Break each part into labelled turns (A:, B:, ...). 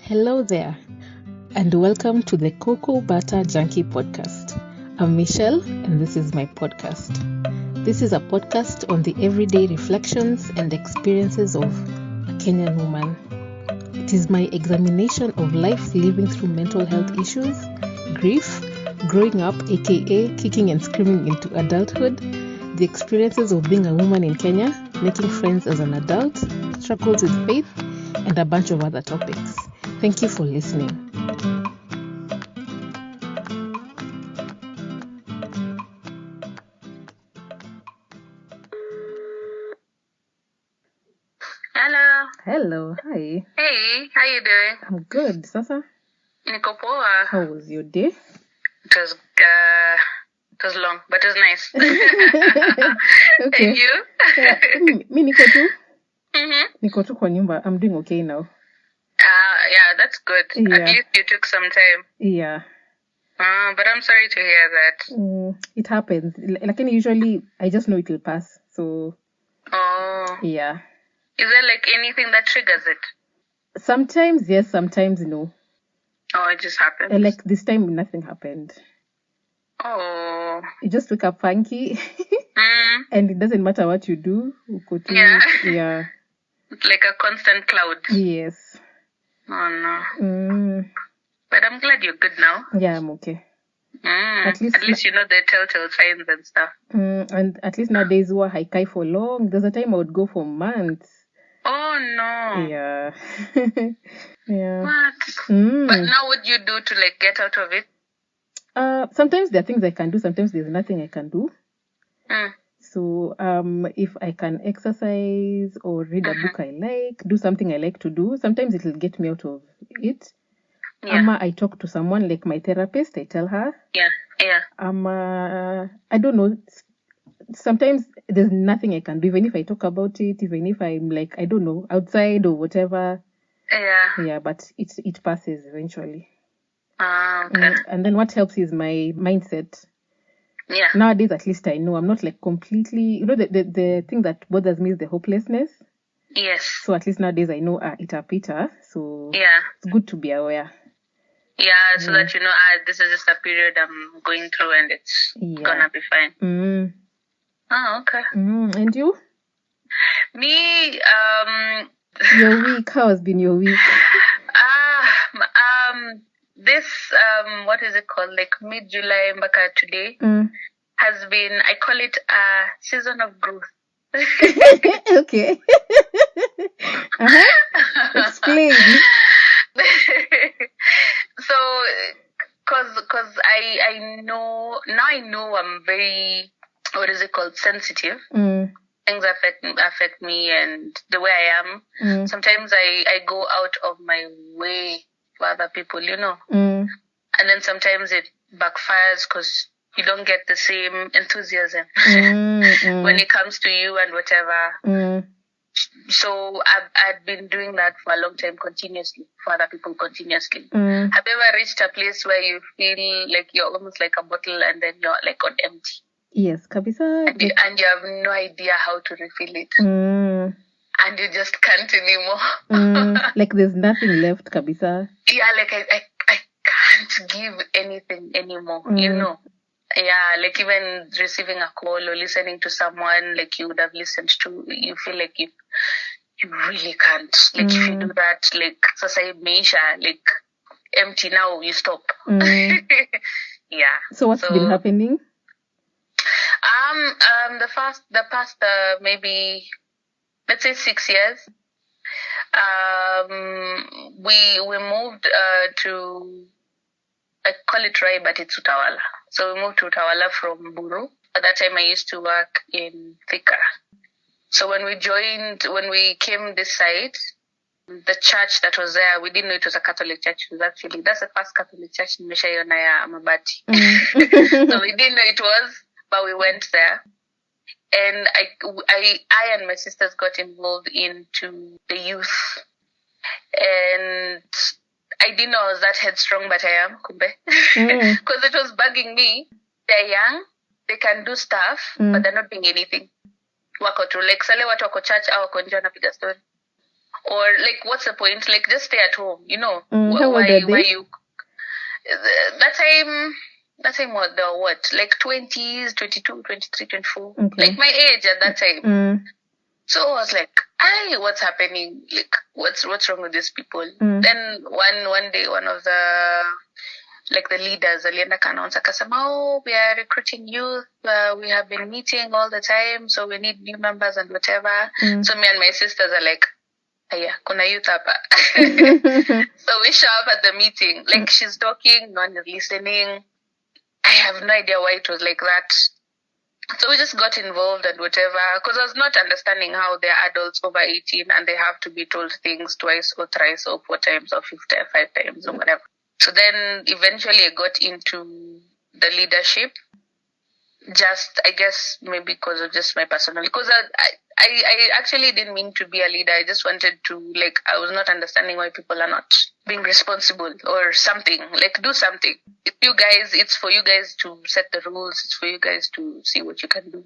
A: Hello there, and welcome to the Cocoa Butter Junkie podcast. I'm Michelle, and this is my podcast. This is a podcast on the everyday reflections and experiences of a Kenyan woman. It is my examination of life living through mental health issues, grief, growing up, aka kicking and screaming into adulthood, the experiences of being a woman in Kenya, making friends as an adult, struggles with faith, and a bunch of other topics. Thank you for listening. Hello, hi.
B: Hey, how you doing?
A: I'm good. Sasa,
B: Niko poa.
A: how was your day?
B: It was long, but it was nice.
A: Okay.
B: And you?
A: Yeah, mi niko tu.
B: Mm-hmm.
A: Niko tu kwa nyumba. I'm doing okay now.
B: Yeah, that's good.
A: Yeah.
B: At least you took some time.
A: Yeah.
B: But I'm sorry to hear that.
A: It happens. Lakini usually I just know it will pass. So,
B: Oh.
A: yeah.
B: Is there like anything that triggers it?
A: Sometimes yes, sometimes no.
B: Oh, it just happens.
A: And like this time, nothing happened.
B: Oh.
A: You just wake up funky. And it doesn't matter what you do. Uko tu.
B: Yeah.
A: Yeah.
B: It's like a constant cloud.
A: Yes.
B: Oh, no. But I'm glad you're good now.
A: Yeah, I'm okay.
B: At least you know the telltale signs and stuff.
A: And at least nowadays, I haikai for long. There's a time I would go for months.
B: Oh, no.
A: Yeah. Yeah.
B: What? But now what do you do to like get out of it?
A: Sometimes there are things I can do. Sometimes there's nothing I can do. So if I can exercise or read a book I like, do something I like to do, sometimes it will get me out of it.
B: Yeah.
A: Ama I talk to someone like my therapist. I tell her.
B: Yeah.
A: I don't know. Sometimes there's nothing I can do, even if I talk about it, even if I'm like, I don't know, outside or whatever.
B: Yeah.
A: Yeah, but it passes eventually.
B: Okay.
A: And then what helps is my mindset.
B: Yeah.
A: Nowadays, at least I know I'm not like completely, the thing that bothers me is the hopelessness.
B: Yes.
A: So at least nowadays I know Peter. So
B: Yeah.
A: it's good to be aware.
B: Yeah, so that you know, this is just a period I'm going through and it's gonna be fine. Oh, okay.
A: And you?
B: Me,
A: Your week, how has been your week?
B: This, what is it called? Like mid-July, mpaka today, has been, I call it a season of growth.
A: Okay. Explain.
B: So, cause I know I'm very, what is it called, sensitive. Things affect me and the way I am. Sometimes I go out of my way for other people, you know. And then sometimes it backfires because you don't get the same enthusiasm when it comes to you and whatever. So I've been doing that for a long time continuously, for other people continuously. Have you ever reached a place where you feel like you're almost like a bottle and then you're like on empty?
A: Yes, kabisa.
B: And you have no idea how to refill it. And you just can't anymore.
A: Like there's nothing left, kabisa.
B: Yeah, like I can't give anything anymore, you know. Yeah, like even receiving a call or listening to someone like you would have listened to, you feel like you really can't. Like if you do that, like sasa imeisha, like empty now, you stop. Yeah.
A: So what's been happening?
B: The past maybe let's say 6 years. We moved to, I call it Rai, but it's Utawala. So we moved to Utawala from Buru. At that time, I used to work in Thika. So when we came this side, the church that was there, we didn't know it was a Catholic church. That's the first Catholic church in Meshayona ya Mabati. So we didn't know it was, but we went there. And I and my sisters got involved into the youth. And I didn't know I was that headstrong, but I am, kumbe. Because it was bugging me. They're young, they can do stuff, but they're not doing anything. Wako tu, like sale watu wako church au wako nje wanapiga story. Or like, what's the point? Like, just stay at home,
A: How old are they?
B: Why you? That time was the what? Like 20s, 22, 23, 24.
A: Okay.
B: Like my age at that time. So I was like, what's happening? Like, what's wrong with these people? Then one day, one of the leaders, alienda kanaonsa akasema, oh, we are recruiting youth. We have been meeting all the time, so we need new members and whatever. So me and my sisters are like, aya, kuna youth hapa. So we show up at the meeting. Like, she's talking, no one is listening. I have no idea why it was like that. So we just got involved and whatever, because I was not understanding how they're adults over 18 and they have to be told things twice or thrice or 4 times or 5 times or whatever. So then eventually I got into the leadership, just, I guess, maybe because of just my personality. Because I actually didn't mean to be a leader. I just wanted to, like, I was not understanding why people are not being responsible or something. Like, do something. It's for you guys to set the rules. It's for you guys to see what you can do.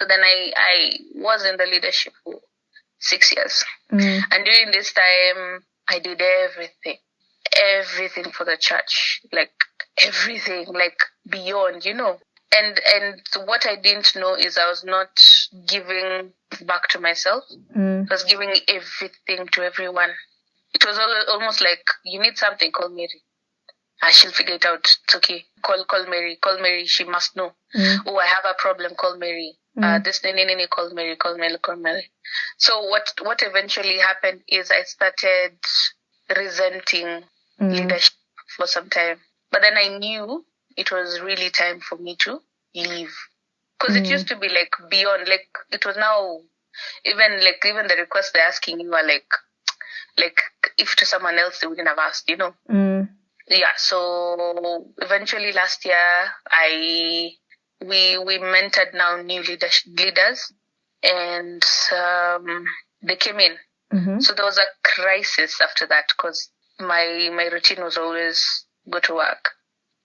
B: So then I was in the leadership for 6 years. And during this time, I did everything for the church. Like, everything, like, beyond, And what I didn't know is I was not giving back to myself. I was giving everything to everyone. It was almost like, you need something, call Mary. She'll figure it out. It's okay. Call Mary. Call Mary. She must know. Oh, I have a problem. Call Mary. Call Mary. So what eventually happened is I started resenting leadership for some time. But then I knew it was really time for me to leave. Because it used to be like beyond, like it was now, even the requests they're asking you are like if to someone else they wouldn't have asked, Yeah, so eventually last year we mentored now new leaders and they came in. So there was a crisis after that because my routine was always go to work.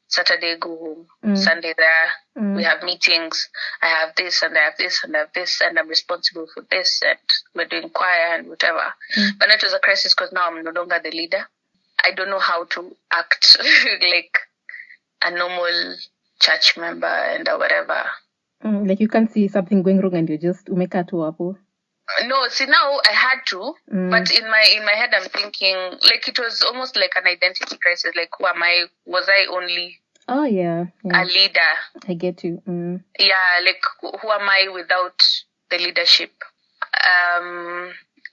B: Saturday, go home. Sunday there. We have meetings. I have this and I have this and I have this and I'm responsible for this and we're doing choir and whatever. But it was a crisis because now I'm no longer the leader. I don't know how to act like a normal church member and whatever.
A: Like you can't see something going wrong and you just umeka tu hapo.
B: No, see now I had to, but in my head I'm thinking like it was almost like an identity crisis. Like who am I? Was I only
A: a
B: leader?
A: I get you.
B: Yeah, like who am I without the leadership?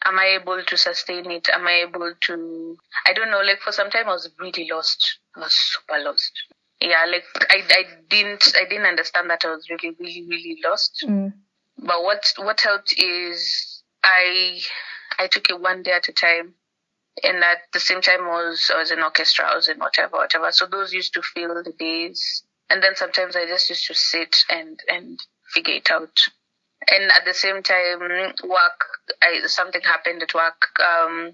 B: Am I able to sustain it? Am I able to? I don't know. Like for some time I was really lost. I was super lost. Yeah, like I didn't understand that I was really, really, really lost. But what helped is I took it one day at a time, and at the same time I was in orchestra, I was in whatever. So those used to fill the days, and then sometimes I just used to sit and figure it out. And at the same time, work. Something happened at work.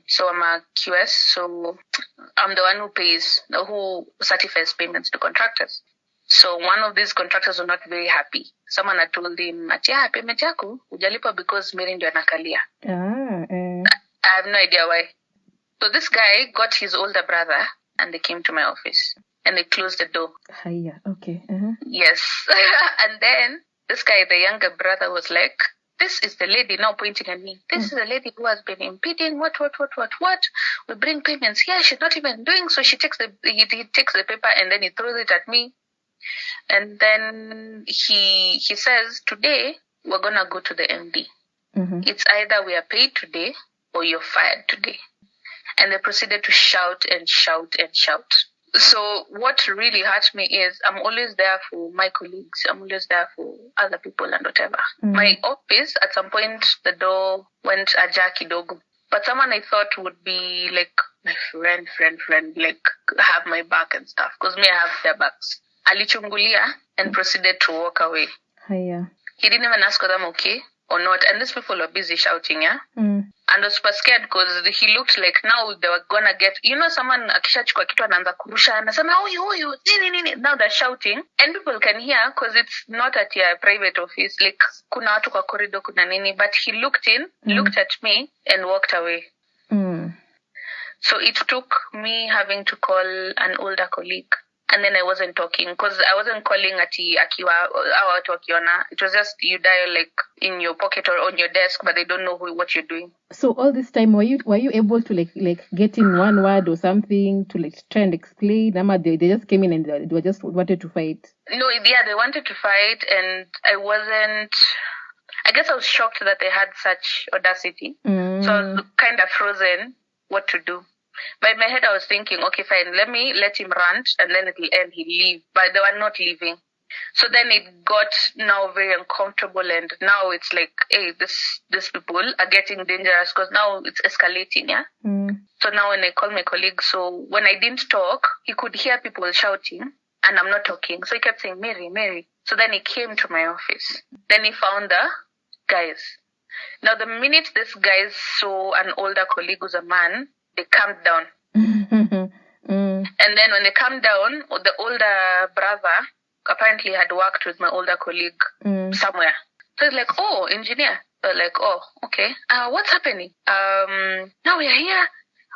B: So I'm a QS, so I'm the one who certifies payments to contractors. So one of these contractors was not very happy. Someone had told him, payment yako hujalipa because Mary ndio anakalia. I have no idea why. So this guy got his older brother and they came to my office and they closed the door.
A: Yeah, okay.
B: Yes. And then this guy, the younger brother, was like, this is the lady now pointing at me. This is the lady who has been impeding what. We bring payments here. She's not even doing so. He takes the paper and then he throws it at me. And then he says, today we're going to go to the MD. It's either we are paid today or you're fired today. And they proceeded to shout and shout and shout. So what really hurt me is I'm always there for my colleagues. I'm always there for other people and whatever. My office, at some point, the door went ajar kidogo. But someone I thought would be like my friend, like have my back and stuff. Because me, I have their backs. Alichungulia and proceeded to walk away.
A: Hiya.
B: He didn't even ask whether I'm okay or not. And these people were busy shouting, yeah? And I was super scared because he looked like now they were gonna get, someone akishachukua kitu anaanza kurusha anasema huyu nini. Now they're shouting and people can hear because it's not at your private office. Like kuna watu kwa corridor kuna nini, but he looked at me and walked away. So it took me having to call an older colleague. And then I wasn't talking because I wasn't calling ati akiwa au watu wakiona. It was just you dial like in your pocket or on your desk, but they don't know what you're doing.
A: So all this time, were you able to like get in one word or something to like try and explain? Ama they just came in and they were just wanted to fight.
B: No, yeah, they wanted to fight, and I guess I was shocked that they had such audacity. So I was kind of frozen what to do. But in my head, I was thinking, okay, fine, let him rant, and then it'll end, he'll leave. But they were not leaving. So then it got now very uncomfortable, and now it's like, hey, these people are getting dangerous because now it's escalating, yeah? So now when I call my colleague, so when I didn't talk, he could hear people shouting, and I'm not talking. So he kept saying, Mary, Mary. So then he came to my office. Then he found the guys. Now, the minute this guys saw an older colleague who's a man, they calmed down. And then when they calmed down, the older brother apparently had worked with my older colleague somewhere. So he's like, oh, engineer. They're like, oh, okay. What's happening? Now we are here.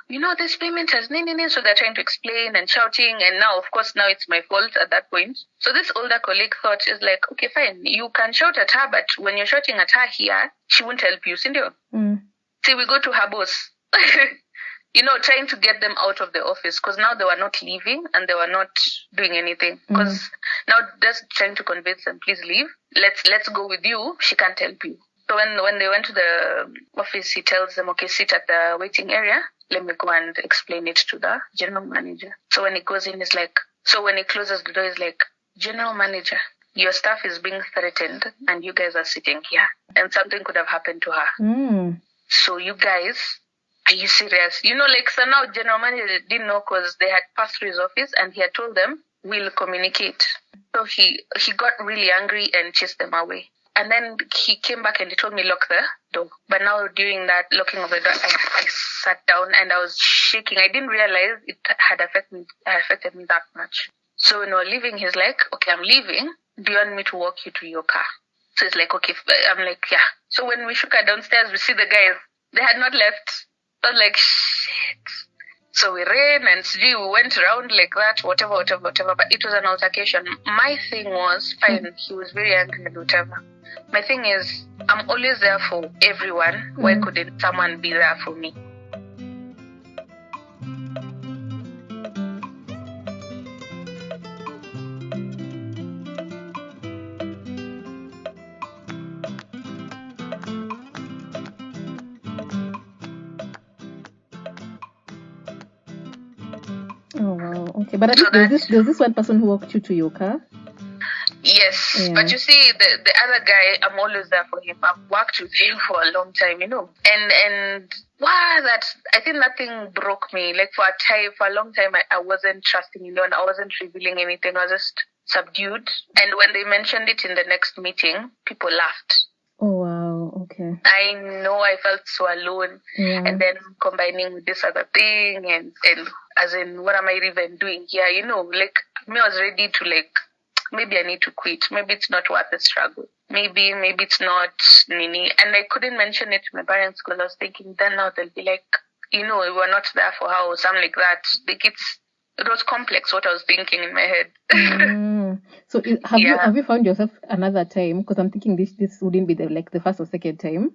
B: You know, this payment has nini. So they're trying to explain and shouting. And now, of course, now it's my fault at that point. So this older colleague thought, is like, okay, fine. You can shout at her, but when you're shouting at her here, she won't help you. Sindio? See, we go to her boss. You know, trying to get them out of the office because now they were not leaving and they were not doing anything. Because now just trying to convince them, please leave. Let's go with you. She can't help you. So when they went to the office, he tells them, okay, sit at the waiting area. Let me go and explain it to the general manager. So when he goes in, he's like, so when he closes the door, he's like, general manager, your staff is being threatened and you guys are sitting here and something could have happened to her. So you guys, are you serious? You know, like, so now general manager didn't know because they had passed through his office and he had told them, we'll communicate. So he got really angry and chased them away. And then he came back and he told me, lock the door. But now during that locking of the door, I sat down and I was shaking. I didn't realize it had affected me that much. So when we were leaving, he's like, okay, I'm leaving. Do you want me to walk you to your car? So it's like, okay. I'm like, yeah. So when we shook her downstairs, we see the guys. They had not left. I was like, shit. So we ran and we went around like that, whatever. But it was an altercation. My thing was, fine, he was very angry and whatever. My thing is, I'm always there for everyone. Why couldn't someone be there for me?
A: Oh, wow. Okay. But at least there was this one person who walked you to your car?
B: Yes. Yeah. But you see, the other guy, I'm always there for him. I've worked with him for a long time, you know. And I think nothing broke me. Like for a long time, I wasn't trusting, you know, and I wasn't revealing anything. I was just subdued. And when they mentioned it in the next meeting, people laughed.
A: Oh, wow. Okay.
B: I know I felt so alone. Yeah. And then combining with this other thing and as in, what am I even doing here? You know, like, me, I was ready to like, maybe I need to quit. Maybe it's not worth the struggle. Maybe it's not Nini. And I couldn't mention it to my parents because I was thinking then now they'll be like, you know, we were not there for her or something like that. Like it was complex what I was thinking in my head.
A: So have you found yourself another time? Because I'm thinking this wouldn't be the first or second time.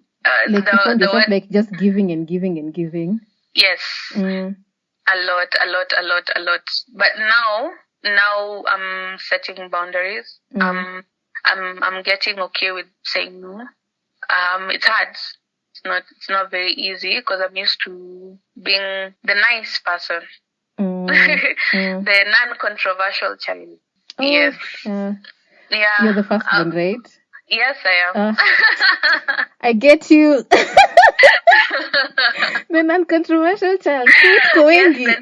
A: You found yourself like just giving and giving and giving.
B: Yes. A lot. But now I'm setting boundaries. I'm getting okay with saying no. It's hard. It's not very easy because I'm used to being the nice person. The non-controversial child.
A: Oh,
B: yes.
A: Yeah.
B: You're
A: the first one, right?
B: Yes, I am.
A: I get you. The non-controversial child. Keep going. Yes,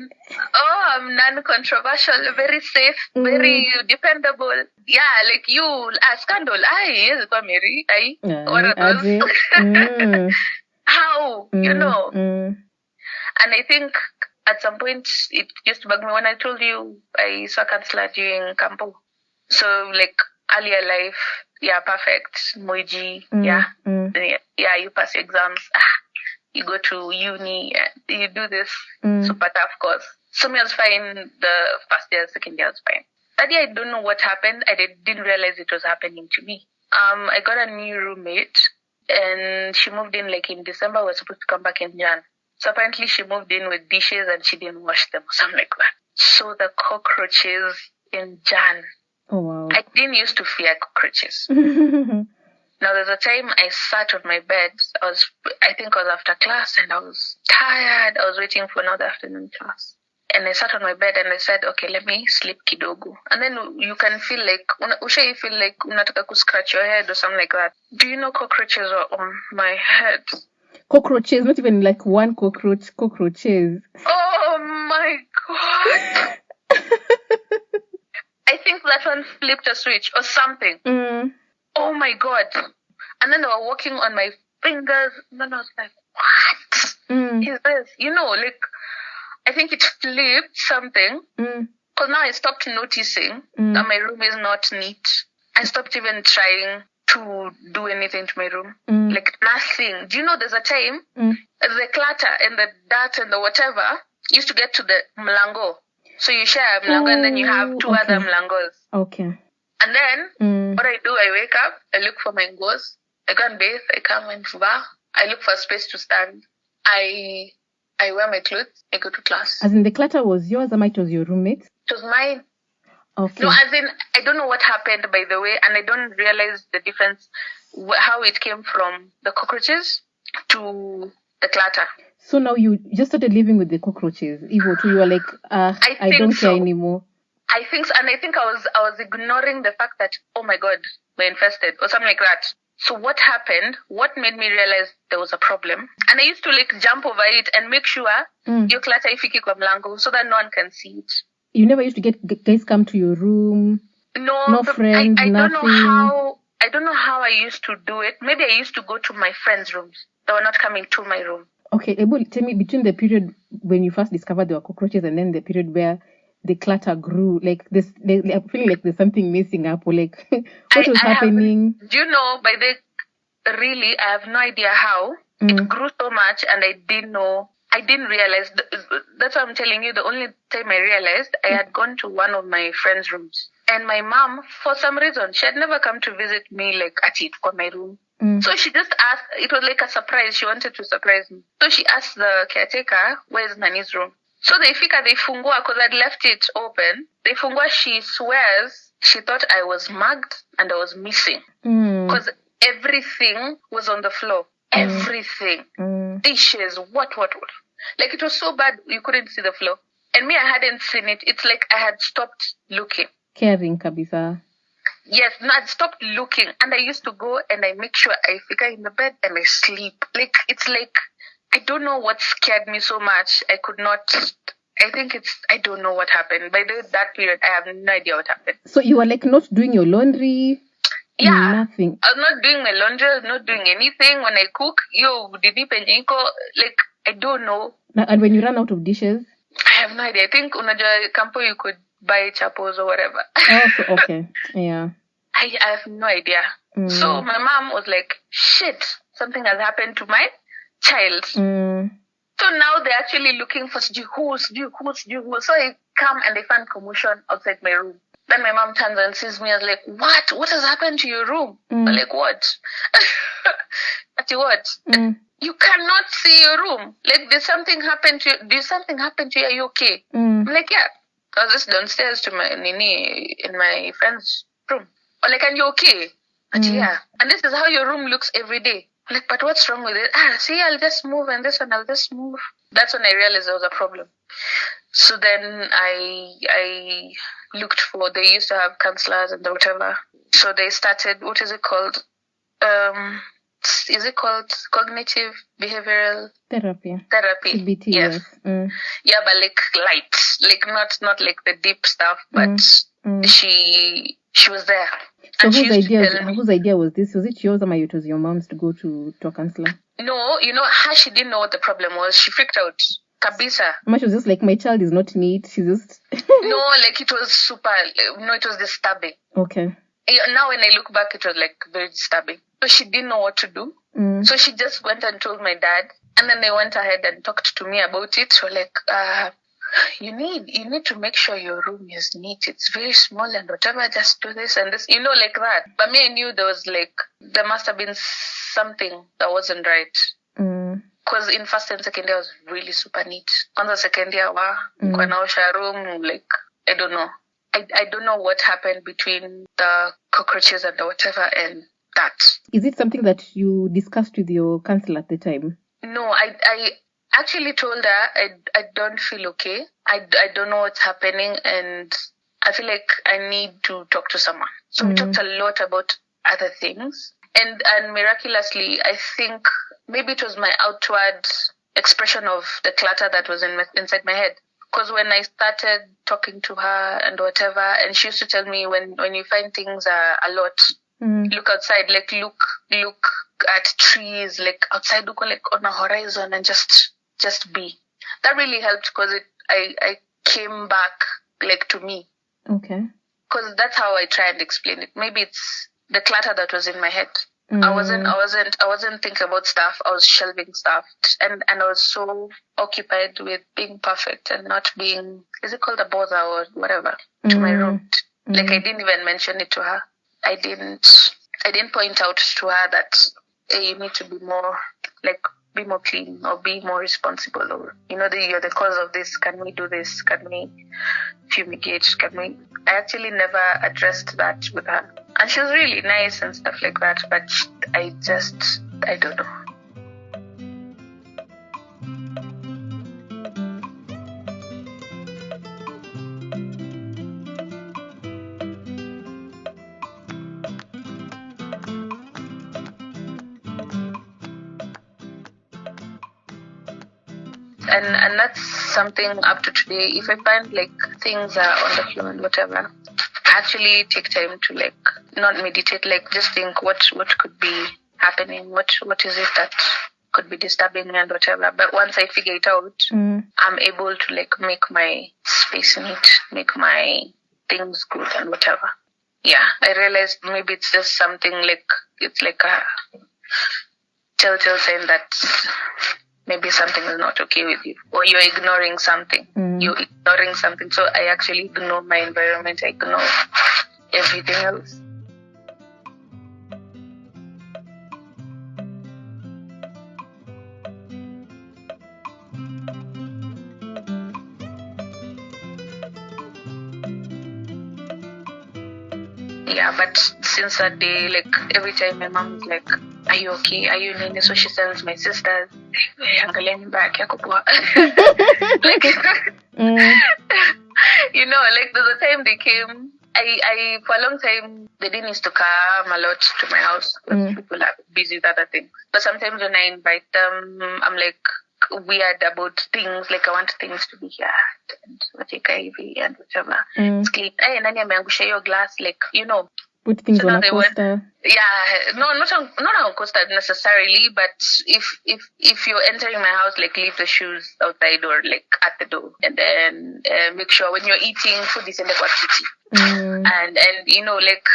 B: I'm non-controversial, very safe, very dependable. Yeah, like you, scandal. Yes, Mary. What are those? How? You know. And I think at some point it just bugged me when I told you I saw a counselor during Campo. So like earlier life, yeah, perfect. Moiji, yeah, you pass your exams. you go to uni, you do this super tough course. So me, I was fine. The first year, second year, I was fine. That year, I don't know what happened. I didn't realize it was happening to me. I got a new roommate, and she moved in like in December. We were supposed to come back in Jan. So apparently she moved in with dishes and she didn't wash them or something like that. So the cockroaches in Jan.
A: Oh, wow.
B: I didn't used to fear cockroaches. Now, there's a time I sat on my bed. I think I was after class and I was tired. I was waiting for another afternoon class. And I sat on my bed and I said, okay, let me sleep kidogo. And then you can feel like, you feel like unataka ku scratch your head or something like that. Do you know cockroaches were on my head?
A: Cockroaches, not even like one cockroach, cockroaches.
B: Oh my God. I think that one flipped a switch or something. Oh my God. And then they were walking on my fingers. And then I was like, what is this? You know, like, I think it flipped something. Because now I stopped noticing that my room is not neat. I stopped even trying to do anything to my room. Like nothing. Do you know there's a time the clutter and the dirt and the whatever used to get to the mlango. So you share a mlango and then you have two other mlangos.
A: Okay.
B: And then what I do, I wake up, I look for my ngos, I go and bathe, I come and fuba, I look for a space to stand. I wear my clothes, I go to class.
A: As in the clutter was yours, or it was your roommate?
B: It was mine.
A: Okay.
B: No, as in, I don't know what happened, by the way, and I don't realize the difference, how it came from the cockroaches to the clutter.
A: So now you just started living with the cockroaches. Evo, too, you were like, I don't care anymore.
B: I think so, and I think I was ignoring the fact that, oh my God, we're infested, or something like that. So what happened, what made me realize there was a problem, and I used to like jump over it and make sure your clutter ifiki kwa mlango so that no one can see it.
A: You never used to get guys come to your room? No friends,
B: I
A: nothing?
B: I don't know how I used to do it. Maybe I used to go to my friends' rooms. They were not coming to my room.
A: Okay, tell me, between the period when you first discovered there were cockroaches and then the period where the clutter grew, like this, I'm feeling like there's something missing up, or like what was happening?
B: Do you know, really, I have no idea how it grew so much, and I didn't realize. That's what I'm telling you. The only time I realized, I had gone to one of my friend's rooms, and my mom, for some reason, she had never come to visit me like at it for my room. So she just asked. It was like a surprise. She wanted to surprise me. So she asked the caretaker, "Where's Nani's room?" So they fungua, because I'd left it open. They fungua, she swears she thought I was mugged and I was missing. Because everything was on the floor. Everything. Dishes, what. Like it was so bad you couldn't see the floor. And me, I hadn't seen it. It's like I had stopped looking.
A: Caring, kabisa.
B: Yes, no, I'd stopped looking. And I used to go and I make sure I figure in the bed and I sleep. Like, it's like, I don't know what scared me so much. I don't know what happened. By that period, I have no idea what happened.
A: So you were like not doing your laundry?
B: Yeah.
A: Nothing.
B: I was not doing my laundry. I was not doing anything. When I cook, like, I don't know.
A: And when you run out of dishes?
B: I have no idea. I think unajua campo you could buy chapos or whatever.
A: Oh, so, okay. Yeah. I
B: have no idea. So my mom was like, shit, something has happened to my child. So now they're actually looking for who's. So I come and they find commotion outside my room. Then my mom turns and sees me and is like, what? What has happened to your room? I'm like, what? What? You cannot see your room. Like, did something happen to you? Are you okay? I'm like, yeah. I was just downstairs to my nini in my friend's room. I'm like, and you okay? Yeah. And this is how your room looks every day. I'm like, but what's wrong with it? See, I'll just move, and this one, I'll just move. That's when I realized there was a problem. So then I looked they used to have counselors and whatever. So they started, what is it called? Is it called cognitive behavioral
A: therapy?
B: CBT, yes. Yeah, but like light, like not like the deep stuff, but she was there.
A: So whose idea was this? Was it yours or it was your mom's to go to a counselor?
B: No, how she didn't know what the problem was. She freaked out. Kabisa.
A: She was just like, my child is not neat. She just...
B: No, like it was it was disturbing.
A: Okay.
B: Now when I look back, it was like very disturbing. So she didn't know what to do. So she just went and told my dad. And then they went ahead and talked to me about it. So like, you need to make sure your room is neat. It's very small and whatever, just do this and this, like that. But me, I knew there must have been something that wasn't right. Because in first and second year, I was really super neat. On the second year, naosha room, like, I don't know. I don't know what happened between the cockroaches and the whatever and that.
A: Is it something that you discussed with your counselor at the time?
B: No, I actually told her I don't feel okay. I don't know what's happening and I feel like I need to talk to someone. So we talked a lot about other things. And miraculously, I think maybe it was my outward expression of the clutter that was inside my head. Because when I started talking to her and whatever, and she used to tell me when you find things a lot, look outside, like look at trees, like outside, look like on a horizon and just be. That really helped because I came back like to me.
A: Okay.
B: Because that's how I try and explain it. Maybe it's the clutter that was in my head. I wasn't thinking about stuff. I was shelving stuff, and I was so occupied with being perfect and not being, is it called a bother or whatever, to my room. Like I didn't even mention it to her. I didn't point out to her that, hey, you need to be more clean or be more responsible, or you're the cause of this. Can we do this? Can we fumigate? I actually never addressed that with her. And she was really nice and stuff like that, but I don't know. And that's something up to today. If I find like things are on the floor and whatever, I actually take time to like not meditate, like just think what could be happening, what is it that could be disturbing me and whatever. But once I figure it out, I'm able to like make my space neat, make my things good and whatever. Yeah, I realized maybe it's just something like, it's like a telltale sign that maybe something is not okay with you, or you're ignoring something. So I actually ignore my environment. I ignore everything else. Yeah, but since that day, like every time my mom's like, are you okay? Are you nini? So she tells my sisters, angalieni back yako poa. Like, like there's a time they came. I for a long time they didn't used to come a lot to my house because people are busy with other things. But sometimes when I invite them, I'm like weird about things. Like I want things to be here and and whatever. It's clean. Hey, nani ameangusha hiyo glass? Like
A: put things on a coaster.
B: Yeah, no, not on a coaster necessarily, but if you're entering my house, like leave the shoes outside or like at the door, and then make sure when you're eating, food is in the quantity, and like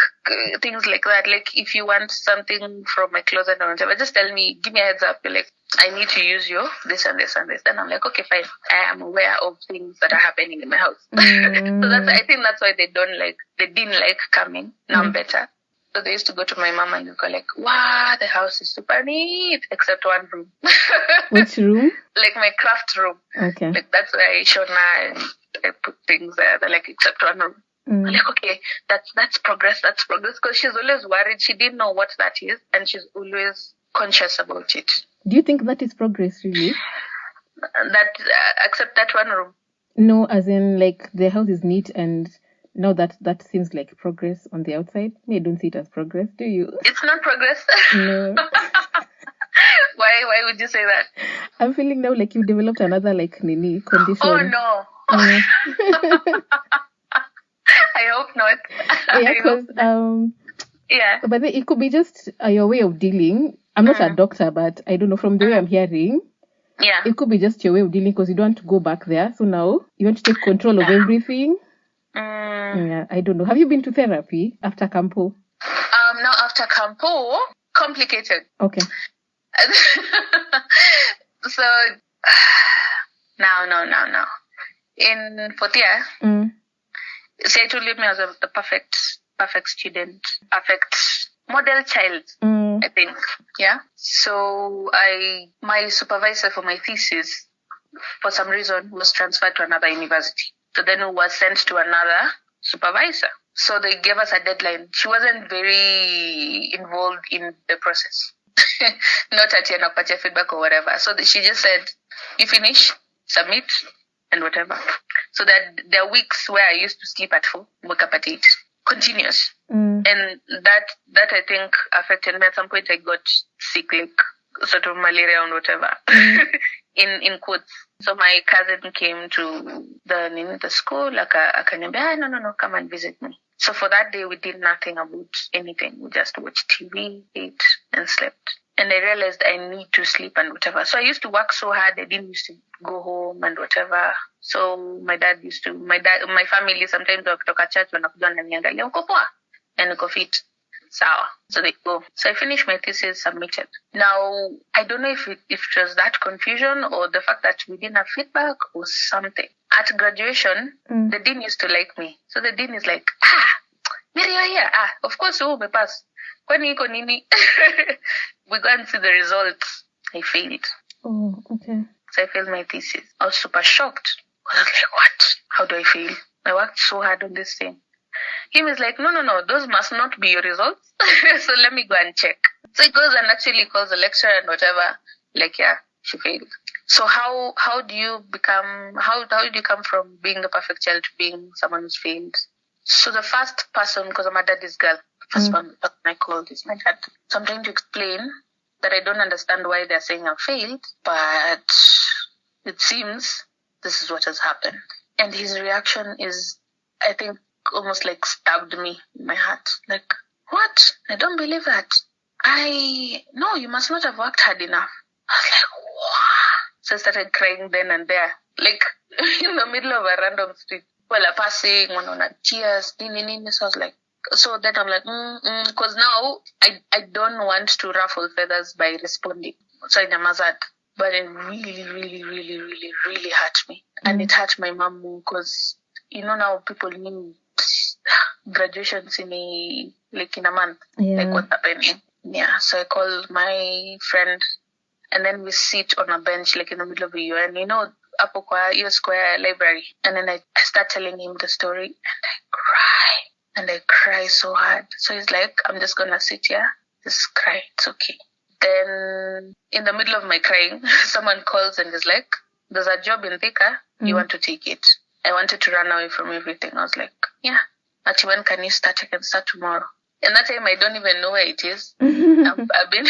B: things like that. Like if you want something from my closet or whatever, just tell me, give me a heads up. You're like, I need to use your this and this and this. Then I'm like, okay, fine. I am aware of things that are happening in my house. So I think that's why they didn't like coming. Now I'm better. So they used to go to my mom and go like, wow, the house is super neat, except one room.
A: Which room?
B: Like my craft room.
A: Okay.
B: Like that's where I show now and I put things there. They're like, except one room. I'm like, okay, that's progress. That's progress. Because she's always worried. She didn't know what that is. And she's always conscious about it.
A: Do you think that is progress, really?
B: That except that one room?
A: No, as in like the house is neat and now that seems like progress on the outside. I don't see it as progress, do you?
B: It's not progress?
A: No.
B: Why would you say that?
A: I'm feeling now like you've developed another like nini condition.
B: Oh no. I hope not.
A: Yeah, because
B: yeah.
A: But it could be just your way of dealing. I'm not a doctor, but I don't know, from the way I'm hearing,
B: yeah,
A: it could be just your way of dealing because you don't want to go back there. So now you want to take control of everything. Yeah, I don't know. Have you been to therapy after Campo?
B: Now after Campo, complicated.
A: Okay.
B: So now. In fourth year, see, I told you I was the perfect student, perfect model child, I think. Yeah. So my supervisor for my thesis, for some reason, was transferred to another university. So then we was sent to another supervisor. So they gave us a deadline. She wasn't very involved in the process. Not at your feedback or whatever. So she just said, you finish, submit, and whatever. So that there are weeks where I used to sleep at 4, wake up at 8, continuous. And that I think affected me. At some point I got sick, like sort of malaria and whatever, in quotes. So my cousin came to the school, like akaniambia, no, come and visit me. So for that day, we did nothing about anything. We just watched TV, ate, and slept. And I realized I need to sleep and whatever. So I used to work so hard. I didn't used to go home and whatever. So my family sometimes wakitoka church wanakuja wananiangalia uko poa and uko fit. Sawa. So they go. So I finished my thesis, submitted. Now, I don't know if it was that confusion or the fact that we didn't have feedback or something. At graduation, the dean used to like me. So the dean is like, Mary, you're here. Of course, we pass. Kwani iko nini? We go and see the results. I failed.
A: Oh, okay.
B: So I failed my thesis. I was super shocked. I was like, what? How do I fail? I worked so hard on this thing. He was like, no, those must not be your results. So let me go and check. So he goes and actually calls the lecturer and whatever. Like, yeah, she failed. So how do you come from being a perfect child to being someone who's failed? So the first person, because I'm a daddy's girl, first one I called is my dad. So I'm trying to explain that I don't understand why they're saying I failed, but it seems this is what has happened. And his reaction is, I think, almost like stabbed me in my heart. Like, what? I don't believe that. No, you must not have worked hard enough. I was like, wow. So I started crying then and there. Like, in the middle of a random street. Well, a passing, one on a cheers, nini. So I was like, so then I'm like, because now I don't want to ruffle feathers by responding. So I namazad. But it really, really, really, really, really hurt me. And it hurt my mom more because, now people need graduations in a month.
A: Yeah.
B: Like what's happening. Yeah. So I called my friend and then we sit on a bench like in the middle of the year and hapo kwa hiyo square library. And then I start telling him the story and I cry so hard. So he's like, I'm just gonna sit here, just cry, it's okay. Then in the middle of my crying, someone calls and is like, there's a job in Thika, you want to take it. I wanted to run away from everything. I was like, yeah. Actually, when can you start? I can start tomorrow. And that time, I don't even know where it is. I've been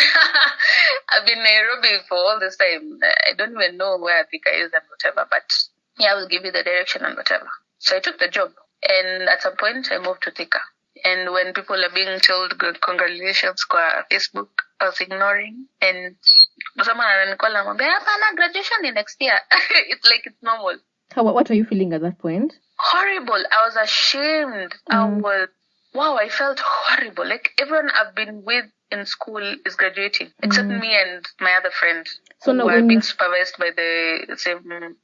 B: Nairobi for all this time. I don't even know where Thika is and whatever. But yeah, I will give you the direction and whatever. So I took the job. And at some point, I moved to Thika. And when people are being told congratulations kwa Facebook, I was ignoring. And someone ananicall and I'm graduation in next year. It's like it's normal.
A: What were you feeling at that point?
B: Horrible. I was ashamed. I felt horrible. Like everyone I've been with in school is graduating, except me and my other friend.
A: So now
B: who are being supervised by the same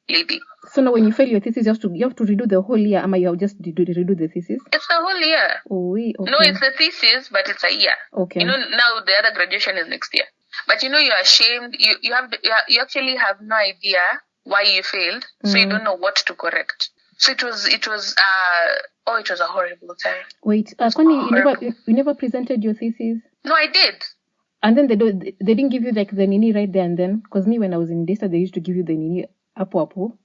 B: lady.
A: So now when you fail your thesis, you have to redo the whole year. Am I you just redo the thesis?
B: It's the whole year.
A: Oh, okay.
B: No, it's the thesis, but it's a year.
A: Okay.
B: Now the other graduation is next year. But you're ashamed. You actually have no idea why you failed, so you don't know what to correct. So it was a horrible time.
A: Wait, Kwani, you never presented your thesis?
B: No, I did.
A: And then they didn't give you like the nini right there and then? Because me, when I was in Desta, they used to give you the nini apo.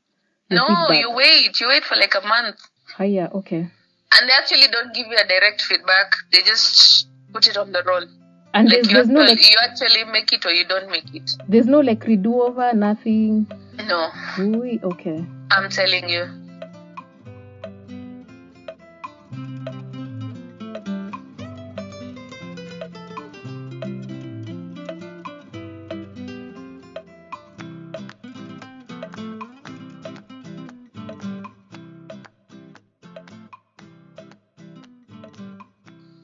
B: No, feedback. You wait for like a month.
A: Yeah, okay.
B: And they actually don't give you a direct feedback. They just put it on the roll.
A: And
B: like
A: you
B: actually make it or you don't make it.
A: There's no like redo over, nothing.
B: No.
A: Ooh, okay.
B: I'm telling you.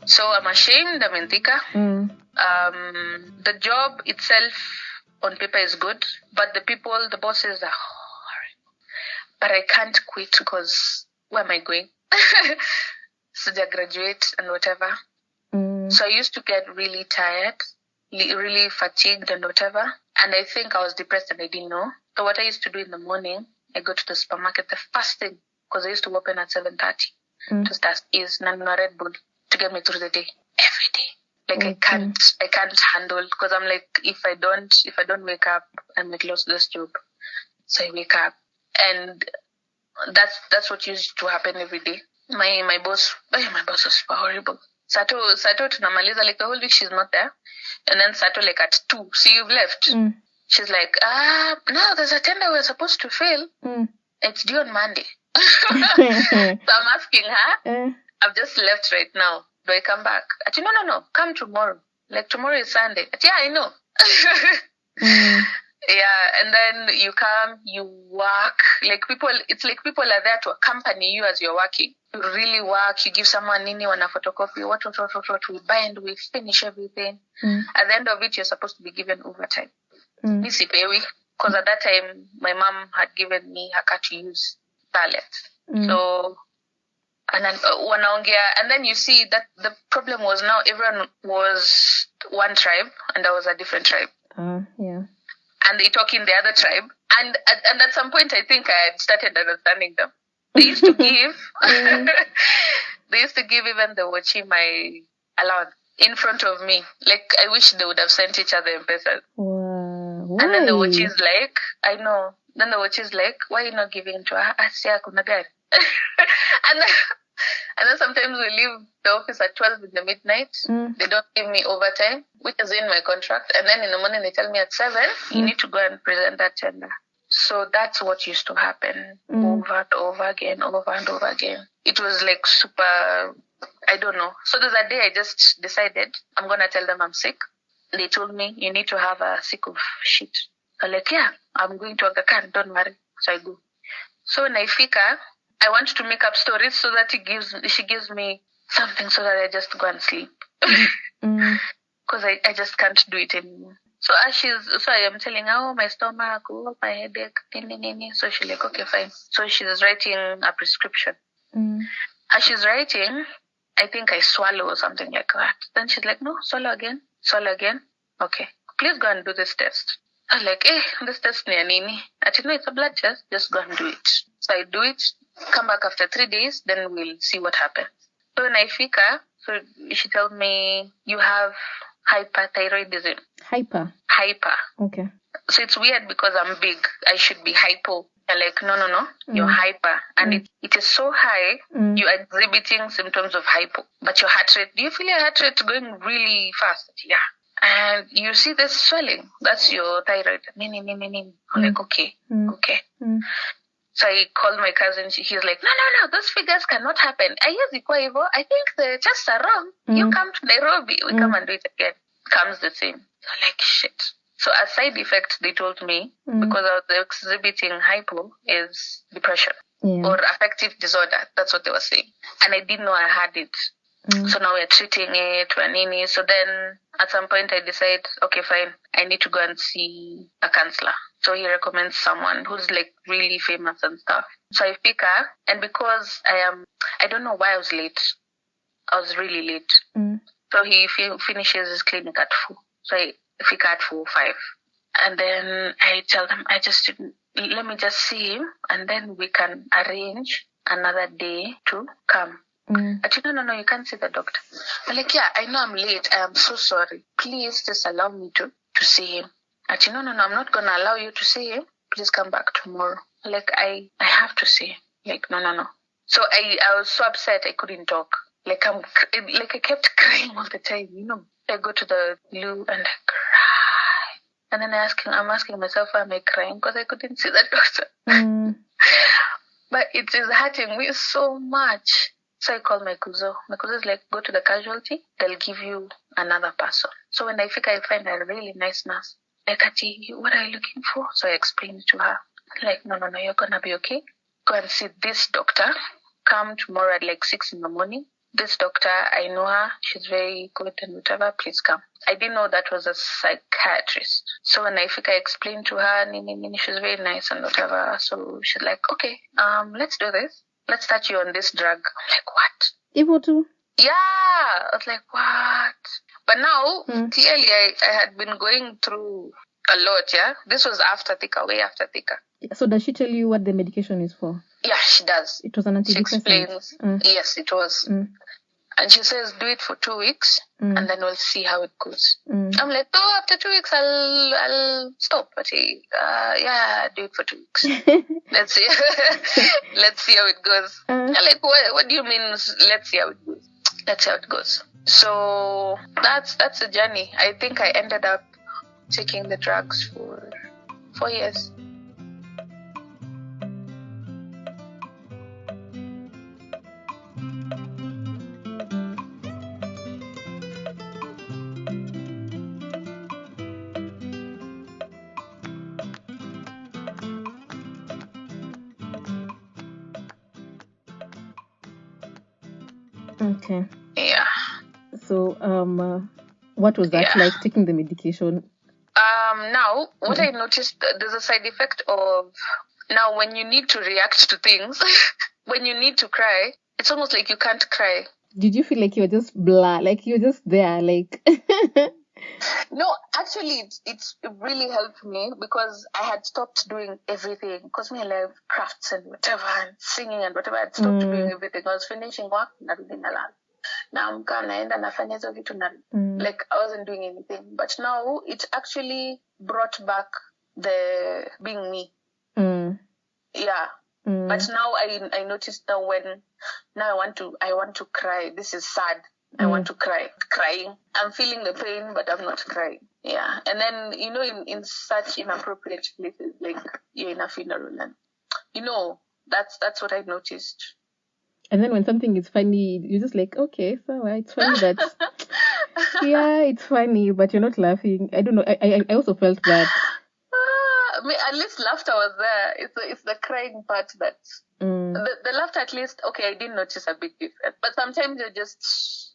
B: So I'm ashamed, I'm in Thika. The job itself on paper is good, but the bosses are horrible. But I can't quit because where am I going? So I graduate and whatever. So I used to get really tired, really fatigued and whatever. And I think I was depressed and I didn't know. So what I used to do in the morning, I go to the supermarket the first thing, because I used to open at 7:30 to start, is Nanuna Red Bull to get me through the day every day. Like I can't handle, because I'm like, if I don't wake up, I might lose this job. So I wake up, and that's what used to happen every day. My boss was super horrible. Sato tunamaliza, like the whole week she's not there, and then Sato like at 2, see you've left. She's like, no, there's a tender we're supposed to fill. It's due on Monday. So I'm asking her, I've just left right now. Do I come back? I said, no, come tomorrow. Like tomorrow is Sunday. I said, yeah, I know. Yeah, and then you come, you work. It's like people are there to accompany you as you're working. You really work. You give someone nini, wana photocopy, what, we bind, we finish everything. At the end of it, you're supposed to be given overtime. Nisipewi, because at that time, my mom had given me her car to use talent. So, and then and then you see that the problem was now everyone was one tribe and I was a different tribe.
A: Yeah.
B: And they talk in the other tribe. And at some point, I think I had started understanding them. They used to give, even the Wachi my allowance in front of me. Like, I wish they would have sent each other in person.
A: Wow.
B: And then the Wachi is like, I know. Then the Wachi is like, why are you not giving to her? Asiya kuna gari. And then sometimes we leave the office at 12 in the midnight. They don't give me overtime, which is in my contract. And then in the morning, they tell me at 7, you need to go and present that tender. So that's what used to happen over and over again. It was like super, I don't know. So there's a day I just decided I'm going to tell them I'm sick. They told me, you need to have a sick of shit. I'm like, yeah, I'm going to Aga Khan, don't worry. So I go. So when I fika, I want to make up stories so that she gives me something so that I just go and sleep. Because I just can't do it anymore. So I am telling her, my stomach, my headache, so she's like, okay, fine. So she's writing a prescription. As she's writing, I think I swallow or something like that. Then she's like, no, swallow again. Okay, please go and do this test. I was like, this test ni nini? I said, no, it's a blood test. Just go and do it. So I do it, come back after 3 days, then we'll see what happens. So when I fika, so she told me, you have hyperthyroidism.
A: Hyper. Okay.
B: So it's weird because I'm big. I should be hypo. They're like, no, you're hyper. And it is so high, you're exhibiting symptoms of hypo. But your heart rate, do you feel your heart rate going really fast? Yeah. And you see this swelling. That's your thyroid. I'm like, okay. So I called my cousin. He's like, no, those figures cannot happen. I think the tests are wrong. You come to Nairobi. We come and do it again. Comes the same. So I'm like, shit. So a side effect, they told me, because I was exhibiting hypo, is depression or affective disorder. That's what they were saying. And I didn't know I had it. So now we're treating it, So then at some point I decide, okay, fine, I need to go and see a counselor. So he recommends someone who's like really famous and stuff. So I pick her, and because I don't know why I was late. I was really late. So he finishes his clinic at 4. So I pick her at 4:05. And then I tell them, let me just see him, and then we can arrange another day to come. I said, no, you can't see the doctor. I'm like, yeah, I know I'm late. I am so sorry. Please just allow me to see him. I said, no, I'm not going to allow you to see him. Please come back tomorrow. Like, I have to see him. Like, no. So I was so upset I couldn't talk. I kept crying all the time, I go to the loo and I cry. And then I'm asking myself, why am I crying? Because I couldn't see the doctor. But it is hurting me so much. So I called my kuzo. My kuzo is like, go to the casualty. They'll give you another person. So when I find a really nice nurse. Like, Ati, what are you looking for? So I explained to her. Like, no, you're going to be okay. Go and see this doctor. Come tomorrow at like 6 in the morning. this doctor, I know her, she's very good and whatever, please come. I didn't know that was a psychiatrist. So when I explained to her, she's very nice and whatever. So she's like, okay, let's do this. Let's start you on this drug. I'm like, what?
A: Able to?
B: Yeah. I was like, what? But now, clearly, I had been going through a lot, yeah? This was after Thika, way after Thika.
A: So does she tell you what the medication is for?
B: Yeah, she does.
A: It was an antidepressant?
B: She explains. Yes, it was. And she says, do it for 2 weeks, and then we'll see how it goes. I'm like, after 2 weeks, I'll stop. But yeah, do it for 2 weeks. Let's see. Let's see how it goes. I'm like, what do you mean, let's see how it goes? Let's see how it goes. So that's the journey. I think I ended up taking the drugs for 4 years.
A: Okay.
B: Yeah.
A: So, what was that like, taking the medication?
B: Now, what I noticed, there's a side effect of, now when you need to react to things, when you need to cry, it's almost like you can't cry.
A: Did you feel like you were just blah, like you're just there, like...
B: No, actually, it really helped me because I had stopped doing everything. Because me, I love crafts and whatever, and singing and whatever. I had stopped doing everything. I was finishing work, narudi nalala. Now I'm gonna naenda nafanya hizo vitu na like I wasn't doing anything. But now it actually brought back the being me. Yeah. But now I noticed now when now I want to cry. This is sad. I want to cry. Crying. I'm feeling the pain, but I'm not crying. Yeah. And then, in such inappropriate places, like you're in a funeral, and, that's what I noticed.
A: And then when something is funny, you're just like, okay, so it's funny, but yeah, it's funny, but you're not laughing. I don't know. I also felt that.
B: At least laughter was there. It's the crying part that the laughter, at least, okay, I didn't notice a big difference. But sometimes you're just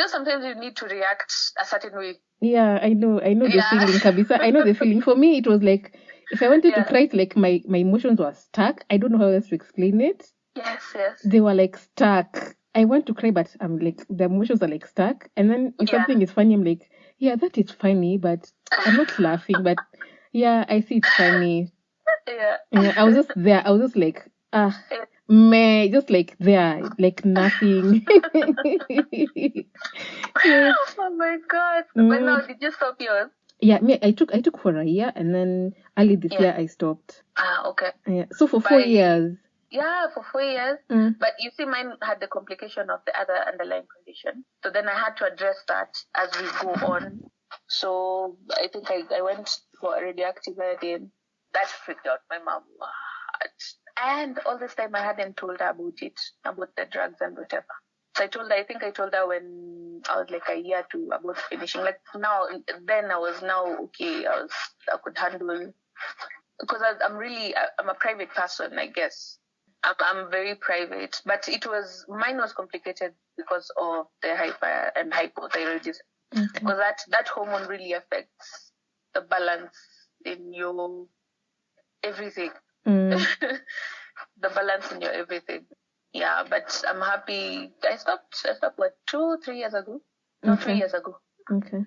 B: sometimes you need to react a certain way. Yeah,
A: I know the feeling, Kabisa. I know the feeling. For me, it was like, if I wanted to cry, it's like my emotions were stuck. I don't know how else to explain it.
B: Yes.
A: They were like stuck. I want to cry, but I'm like, the emotions are like stuck. And then if something is funny, I'm like, yeah, that is funny, but I'm not laughing. But yeah, I see it's funny.
B: Yeah.
A: I was just there. I was just like, meh, just like there, like nothing.
B: Oh my God. But now, did you stop yours?
A: Yeah, I took for a year, and then early this year I stopped.
B: Okay.
A: Yeah. So for 4 years.
B: Yeah, for 4 years. But you see, mine had the complication of the other underlying condition. So then I had to address that as we go on. So I think I went for a radioactive iodine. That freaked out my mom. And all this time I hadn't told her about it, about the drugs and whatever. So I told her when I was like a year to about finishing. Like now, then I was now okay. I could handle, because I'm a private person, I guess. I'm very private, but mine was complicated because of the hyper and hypothyroidism. Because that hormone really affects the balance in your everything. The balance in your everything. Yeah, but I'm happy. I stopped 2-3 years ago? No, 3 years ago.
A: Okay.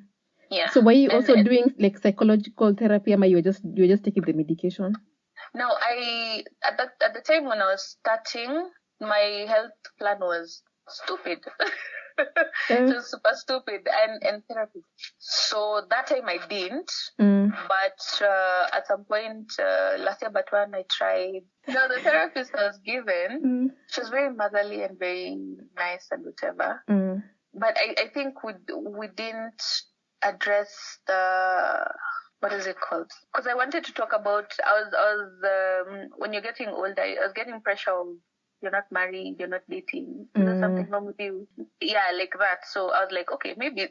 B: Yeah.
A: So were you also doing like psychological therapy, or you were just taking the medication?
B: No, at the time when I was starting, my health plan was stupid. It was super stupid and therapy. So that time I didn't. But at some point last year, Bartman, I tried. The therapist I was given, she was very motherly and very nice and whatever. But I think we didn't address the, what is it called? Because I wanted to talk about, I was when you're getting older, I was getting pressure of, you're not married, you're not dating, there's something wrong with you. Yeah, like that. So I was like, okay, maybe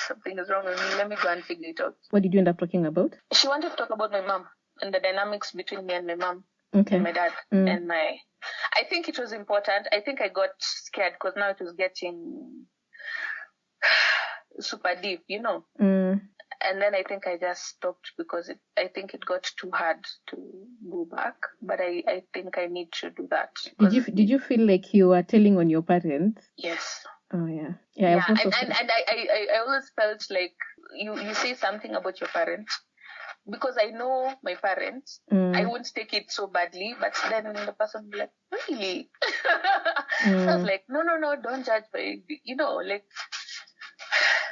B: something is wrong with me. Let me go and figure it out.
A: What did you end up talking about?
B: She wanted to talk about my mom and the dynamics between me and my mom.
A: Okay.
B: and my dad and my. I think it was important. I think I got scared because now it was getting super deep, And then I think I just stopped because I think it got too hard to go back. But I think I need to do that.
A: Did you feel like you were telling on your parents?
B: Yes.
A: Oh yeah.
B: Yeah. And I always felt like you say something about your parents. Because I know my parents, I won't take it so badly, but then the person will be like, really? So I was like, no, don't judge me.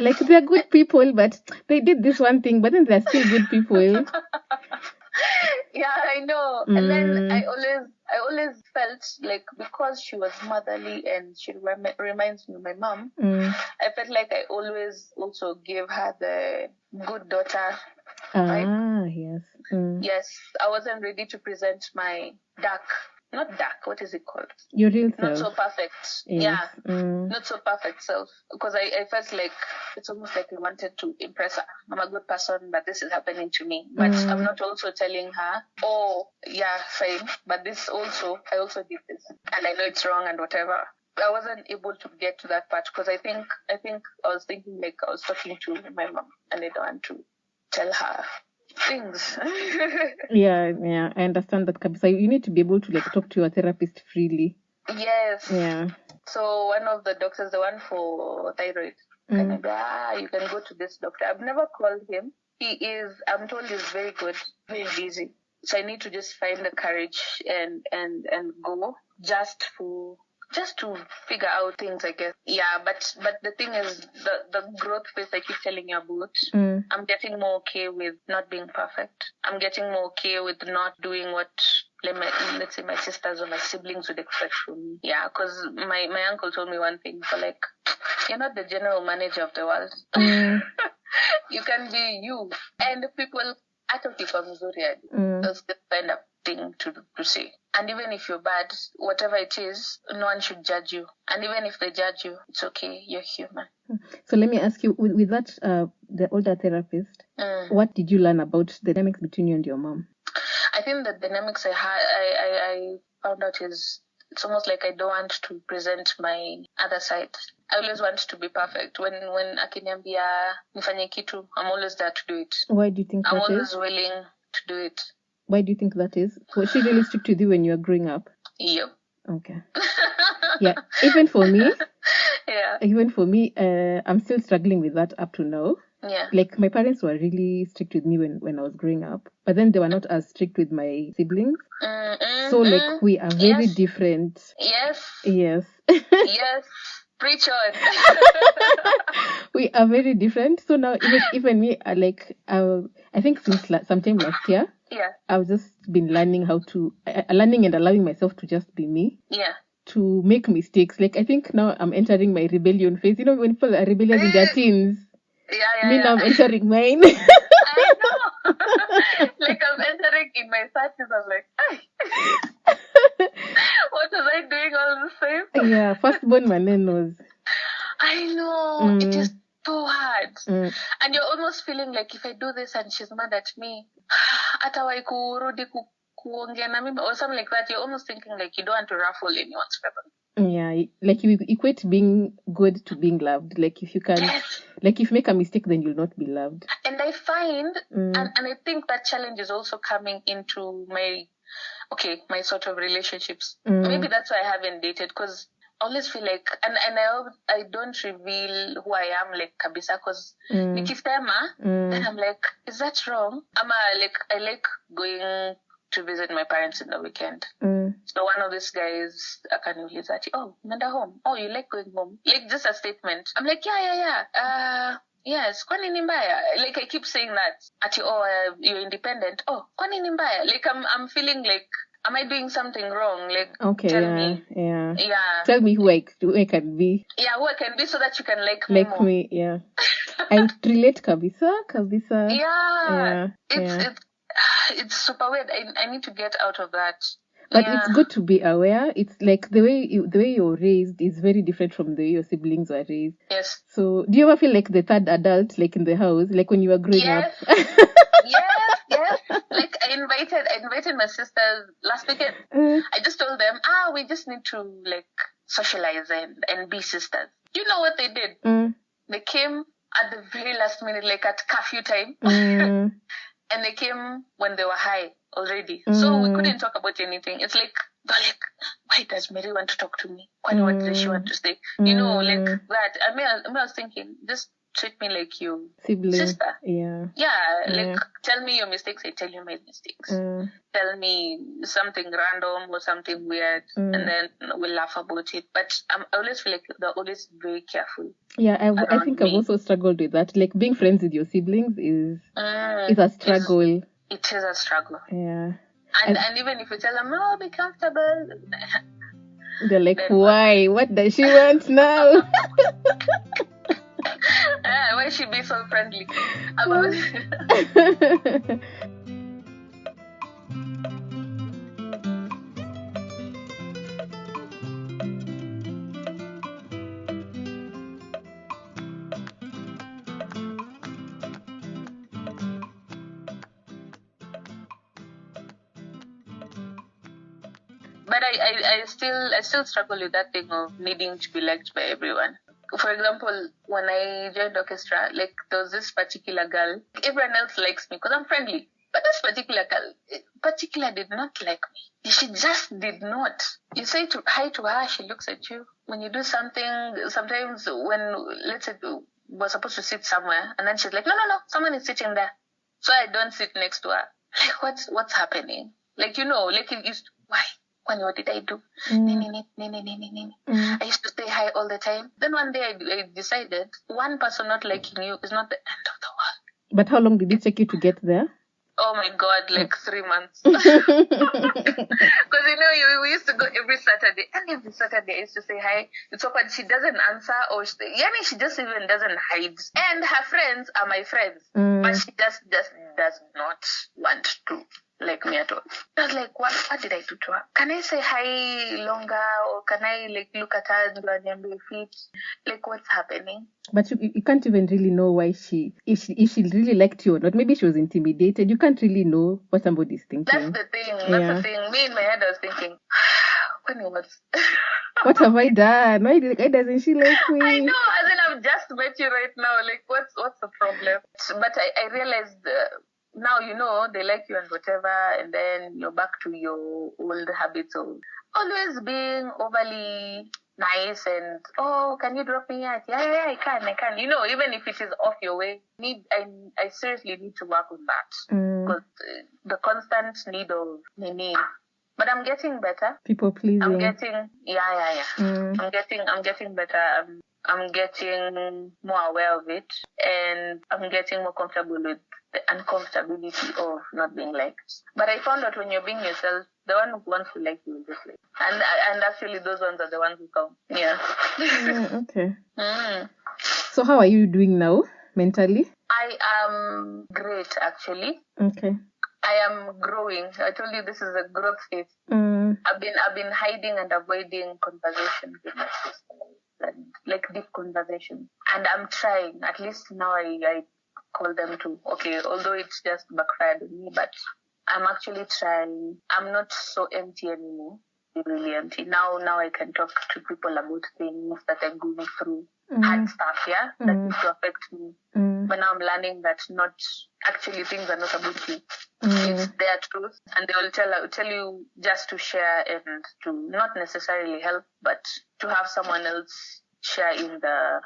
A: Like they're good people, but they did this one thing, but then they're still good people.
B: Yeah, I know. And then I always felt like because she was motherly and she reminds me of my mom, I felt like I always also gave her the good daughter. Right?
A: Yes.
B: Yes, I wasn't ready to present my not dark, what is it called?
A: Your real self.
B: Not so perfect.
A: Yes.
B: Yeah, not so perfect self. Because I felt like it's almost like I wanted to impress her. I'm a good person, but this is happening to me. But I'm not also telling her, oh, yeah, fine. But I also did this. And I know it's wrong and whatever. I wasn't able to get to that part because I think I was thinking like I was talking to my mom and I don't want to tell her things.
A: Yeah, I understand that, Kabisa. You need to be able to like talk to your therapist freely.
B: Yes.
A: Yeah.
B: So one of the doctors, the one for thyroid, you can go to this doctor. I've never called him. I'm told he's very good, very busy. So I need to just find the courage and go just to figure out things, I guess. Yeah, but the thing is, the growth phase I keep telling you about, I'm getting more okay with not being perfect. I'm getting more okay with not doing what, let's say, my sisters or my siblings would expect from me. Yeah, because my uncle told me one thing, so like, you're not the general manager of the world. You can be you. And people, hata ukiwa mzuri, that's the kind of thing to say. And even if you're bad, whatever it is, no one should judge you. And even if they judge you, it's okay. You're human.
A: So let me ask you, with that, the older therapist, what did you learn about the dynamics between you and your mom?
B: I think the dynamics I found out is it's almost like I don't want to present my other side. I always want to be perfect. When akiniambia nifanye kitu, I'm always there to do it.
A: Why do you think
B: I'm
A: that is?
B: I'm always willing to do it.
A: Why do you think that is? Was she really strict with you when you were growing up?
B: Yep.
A: Okay. Yeah. Even for me,
B: yeah.
A: I'm still struggling with that up to now.
B: Yeah.
A: Like my parents were really strict with me when I was growing up, but then they were not as strict with my siblings. So like we are very different.
B: Yes.
A: Yes.
B: Yes. Preach on.
A: We are very different. So now even me, I think since sometime last year, I've just been learning learning and allowing myself to just be me.
B: Yeah.
A: To make mistakes. Like I think now I'm entering my rebellion phase. You know, when people are rebellious in their teens. Now I'm entering mine.
B: I know. Like I'm entering in my 30s. I'm like, what was I doing all the same?
A: Yeah, firstborn manenos.
B: I know. It is too hard. And you're almost feeling like if I do this and she's mad at me, atawai kurudi kuongea na mimi or something like that, you're almost thinking like you don't want to ruffle anyone's feathers.
A: Yeah, like you equate being good to being loved. Like if you can, like if you make a mistake, then you'll not be loved.
B: And I find, and I think that challenge is also coming into my sort of relationships. Maybe that's why I haven't dated, because I always feel like, and I don't reveal who I am like kabisa, because nikisema, then I'm like, is that wrong? I like going to visit my parents in the weekend. So one of these guys akaniuliza ati, oh, unaenda home? Oh, you like going home? Like just a statement. I'm like, yeah. Yes, kwani ni mbaya? Like I keep saying that. Ati, you're independent. Oh, kwani ni mbaya? Like I'm feeling like, am I doing something wrong? Like, tell me.
A: Yeah.
B: Tell
A: me who I can be.
B: Yeah, who I can be so that you can like
A: me
B: more.
A: Like me, yeah. I relate kabisa.
B: Yeah. It's super weird. I need to get out of that.
A: But it's good to be aware. It's like the way you're raised is very different from the way your siblings were raised.
B: Yes.
A: So do you ever feel like the third adult, like in the house, like when you were growing up?
B: Yes. Like I invited my sisters last weekend. I just told them, we just need to like socialize and be sisters. You know what they did? They came at the very last minute, like at curfew time. And they came when they were high already. So we couldn't talk about anything. It's like, they're like, why does Mary want to talk to me? What does she want to say? You know, like that. I was thinking, just treat me like your
A: sibling.
B: Sister.
A: Yeah.
B: Like tell me your mistakes, I tell you my mistakes. Tell me something random or something weird, and then we'll laugh about it. But I always feel like they're always very careful.
A: Yeah, I think I've also struggled with that. Like being friends with your siblings is a struggle.
B: It is a struggle.
A: Yeah.
B: And even if you tell them, oh, be comfortable,
A: they're like, why? What does she want now?
B: Why she be so friendly? But I still struggle with that thing of needing to be liked by everyone. For example, when I joined orchestra, like there was this particular girl. Everyone else likes me because I'm friendly. But this particular girl, did not like me. She just did not. You say hi to her, she looks at you. When you do something, sometimes when, let's say, we're supposed to sit somewhere, and then she's like, no, someone is sitting there. So I don't sit next to her. Like, what's happening? Like, you know, like it used to, why? What did I do? I used to say hi all the time. Then one day I decided one person not liking you is not the end of the world.
A: But how long did it take you to get there?
B: Oh my God, like 3 months. Because we used to go every Saturday, and every Saturday I used to say hi. It's open. She doesn't answer, or she just even doesn't hide. And her friends are my friends, but she just does not want to like me at all. I was like, what did I do to her? Can I say hi longer, or can I like look at her and be feet? Like, what's happening?
A: But you can't even really know why if she really liked you or not. Maybe she was intimidated. You can't really know what somebody's thinking.
B: That's the thing. The thing. Me in my head I was thinking,
A: what have I done? Why doesn't she like me?
B: I know. As in, I've just met you right now. Like, what's the problem? But I realized. Now you know they like you and whatever, and then you're back to your old habits of always being overly nice and, oh, can you drop me out? Yeah, I can. You know, even if it is off your way, I seriously need to work on that because the constant need of meaning. But I'm getting better.
A: People pleasing.
B: I'm getting I'm getting better. I'm getting more aware of it, and I'm getting more comfortable with the uncomfortability of not being liked. But I found out when you're being yourself, the one who wants to like you will just like. And actually those ones are the ones who come. Yeah.
A: Okay. So how are you doing now, mentally?
B: I am great, actually.
A: Okay.
B: I am growing. I told you this is a growth phase. I've been hiding and avoiding conversations with my sister, like deep conversations. And I'm trying. At least now I call them to. Okay, although it's just backfired on me, but I'm actually trying. I'm not so empty anymore. Really empty. Now I can talk to people about things that I'm going through. Hard stuff, that used to affect me. But now I'm learning that not actually things are not about you. It's their truth, and they will tell you just to share and to not necessarily help, but to have someone else share in the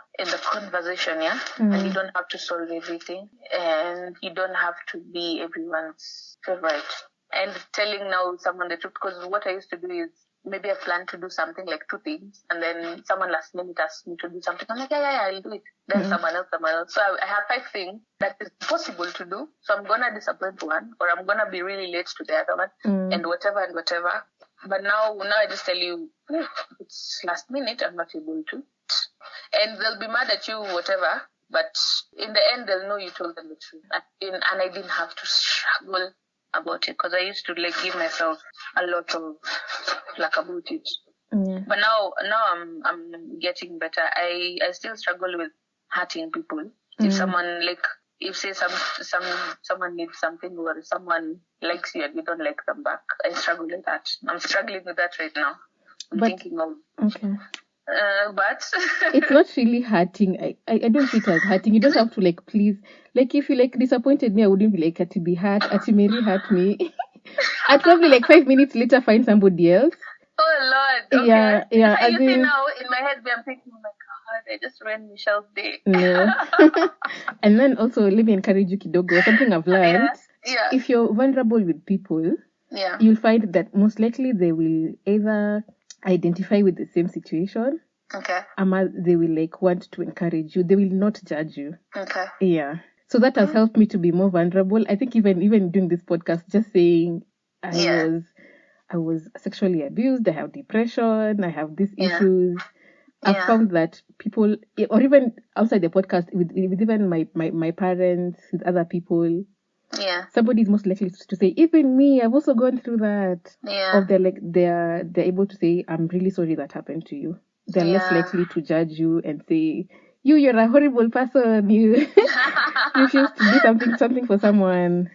B: conversation, and you don't have to solve everything, and you don't have to be everyone's favorite. And telling now someone the truth, because what I used to do is maybe I plan to do something like 2 things, and then someone last minute asks me to do something. I'm like, yeah, I'll do it. Then someone else. So I have 5 things that is possible to do. So I'm gonna disappoint one, or I'm gonna be really late to the other one, and whatever. But now I just tell you, it's last minute. I'm not able to, and they'll be mad at you, whatever. But in the end, they'll know you told them the truth, and I didn't have to struggle about it, because I used to like give myself a lot of flack about it. But now I'm getting better. I still struggle with hurting people. If someone like if say someone needs something or someone likes you and you don't like them back. I struggle with that. I'm struggling with that right now. I'm thinking of.
A: Okay.
B: But
A: it's not really hurting. I don't see it as hurting. You don't have to like please. Like if you like disappointed me, I wouldn't be like Ati be hurt. Ati Mary hurt me. I'd probably like 5 minutes later find somebody else.
B: Oh Lord. Okay.
A: Yeah.
B: You see now in my head, I'm thinking, oh my God, I just ruined Michelle's day.
A: No. And then also let me encourage you, kidogo. Something I've learned.
B: Yeah.
A: If you're vulnerable with people, you'll find that most likely they will either identify with the same situation.
B: Okay.
A: They will like want to encourage you. They will not judge you.
B: Okay.
A: Yeah. So that has helped me to be more vulnerable. I think even doing this podcast, just saying I was sexually abused, I have depression, I have these issues. I've found that people, or even outside the podcast, with even my parents, with other people, somebody is most likely to say, even me, I've also gone through that.
B: Yeah.
A: Or they're able to say, I'm really sorry that happened to you. They're less likely to judge you and say, you're a horrible person. You refuse to do something for someone.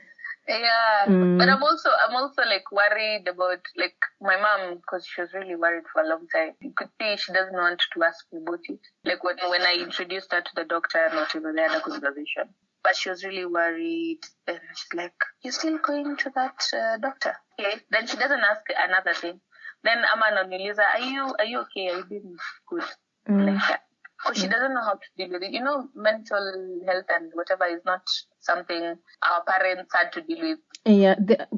B: Yeah, but I'm also like worried about like my mom, because she was really worried for a long time. You could see she doesn't want to ask me about it. Like when I introduced her to the doctor and whatever, they had a conversation. But she was really worried, and she's like, "You're still going to that doctor?" Okay. Then she doesn't ask another thing. Then Amano Niliza, are you okay? Are you doing good? Like that. Because she doesn't know how to deal with it. You know, mental health and whatever is not something our parents had to deal with.
A: Yeah,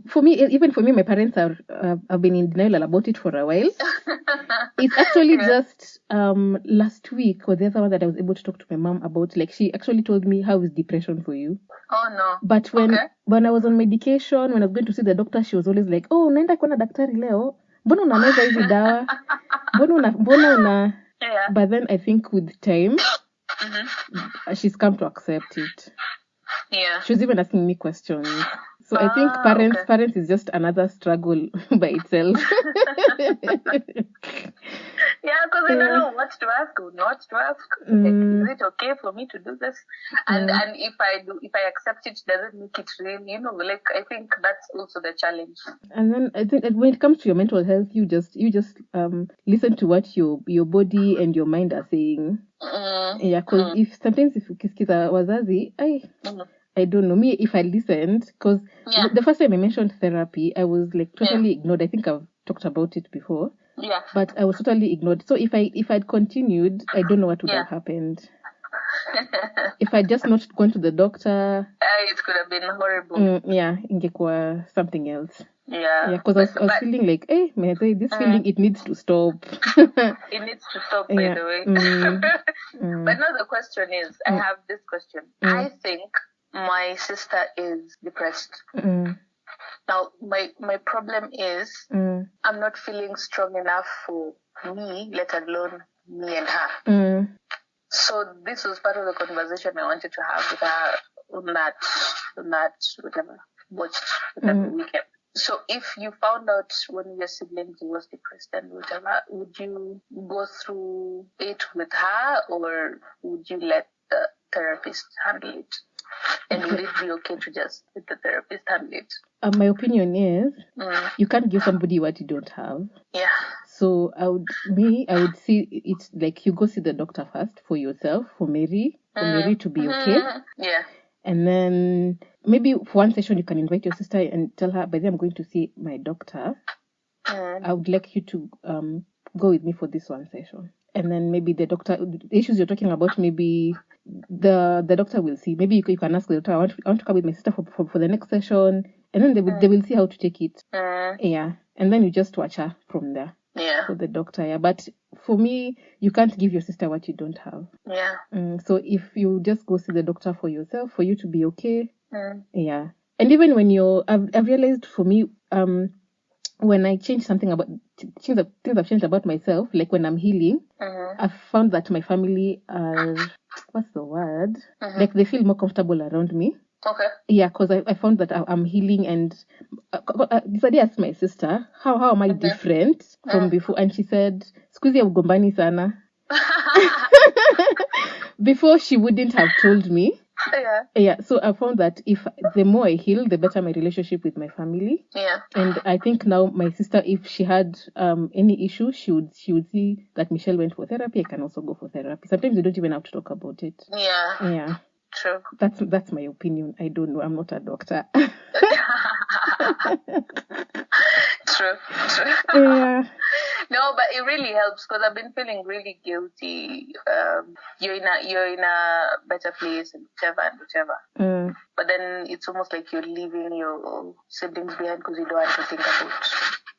A: for me, my parents have been in denial about it for a while. It's actually just last week or the other one that I was able to talk to my mom about. Like, she actually told me, how is depression for you?
B: Oh no.
A: But when I was on medication, when I was going to see the doctor, she was always like, oh, naenda kuona daktari leo. Mbona unameza hizi dawa? Mbona una...
B: Yeah.
A: But then I think with time, she's come to accept it.
B: Yeah.
A: She was even asking me questions. So I think parents is just another struggle by itself.
B: Yeah, because I don't know what to ask or not to ask. Like, is it okay for me to do this? And if I accept it, does it make it real? You know, like I think that's also the challenge. And
A: then I think when it comes to your mental health, you just listen to what your body and your mind are saying. Yeah, because if ukisikiza wazazi, I don't know. Me, if I listened, because the first time I mentioned therapy, I was like totally ignored. I think I've talked about it before. Yeah. But I was totally ignored. So if I'd continued, I don't know what would have happened. If I'd just not gone to the doctor,
B: it could have been horrible.
A: ingekuwa something else.
B: Yeah.
A: Because I was feeling like, hey, this feeling, it needs to stop.
B: It needs to stop, by the way. But now the question is, I have this question. I think my sister is depressed. Now, my problem is I'm not feeling strong enough for me, let alone me and her. So this was part of the conversation I wanted to have with her on that whatever watched whatever weekend. So if you found out one of your siblings was depressed and whatever, would you go through it with her, or would you let the therapist handle it? And would it be okay to just let the therapist handle it?
A: My opinion is you can't give somebody what you don't have. Yeah. So I would see it like you go see the doctor first for yourself, for Mary to be okay.
B: Yeah.
A: And then maybe for one session you can invite your sister and tell her, by the way, I'm going to see my doctor. I would like you to go with me for this one session. And then maybe the issues you're talking about, maybe the doctor will see. Maybe you can ask the doctor, I want to come with my sister for the next session. And then they will see how to take it. Yeah. And then you just watch her from there.
B: Yeah.
A: For the doctor, yeah. But for me, you can't give your sister what you don't have.
B: Yeah.
A: So if you just go see the doctor for yourself, for you to be okay, yeah. And even when I've realized for me, when I change something about things I've changed about myself, like when I'm healing, I've found that my family are, what's the word? Like they feel more comfortable around me.
B: Okay.
A: Yeah, because I found that I'm healing, and this idea asked my sister, how am I different from before? And she said, "Squeezy ugombani sana." Before she wouldn't have told me. Yeah, so I found that if the more I heal, the better my relationship with my family.
B: Yeah.
A: And I think now my sister, if she had any issue, she would see that Michelle went for therapy. I can also go for therapy. Sometimes you don't even have to talk about it.
B: Yeah. True.
A: That's my opinion. I don't know. I'm not a doctor.
B: True.
A: Yeah.
B: No, but it really helps because I've been feeling really guilty. You're in a better place and whichever. But then it's almost like you're leaving your siblings behind because you don't want to think about.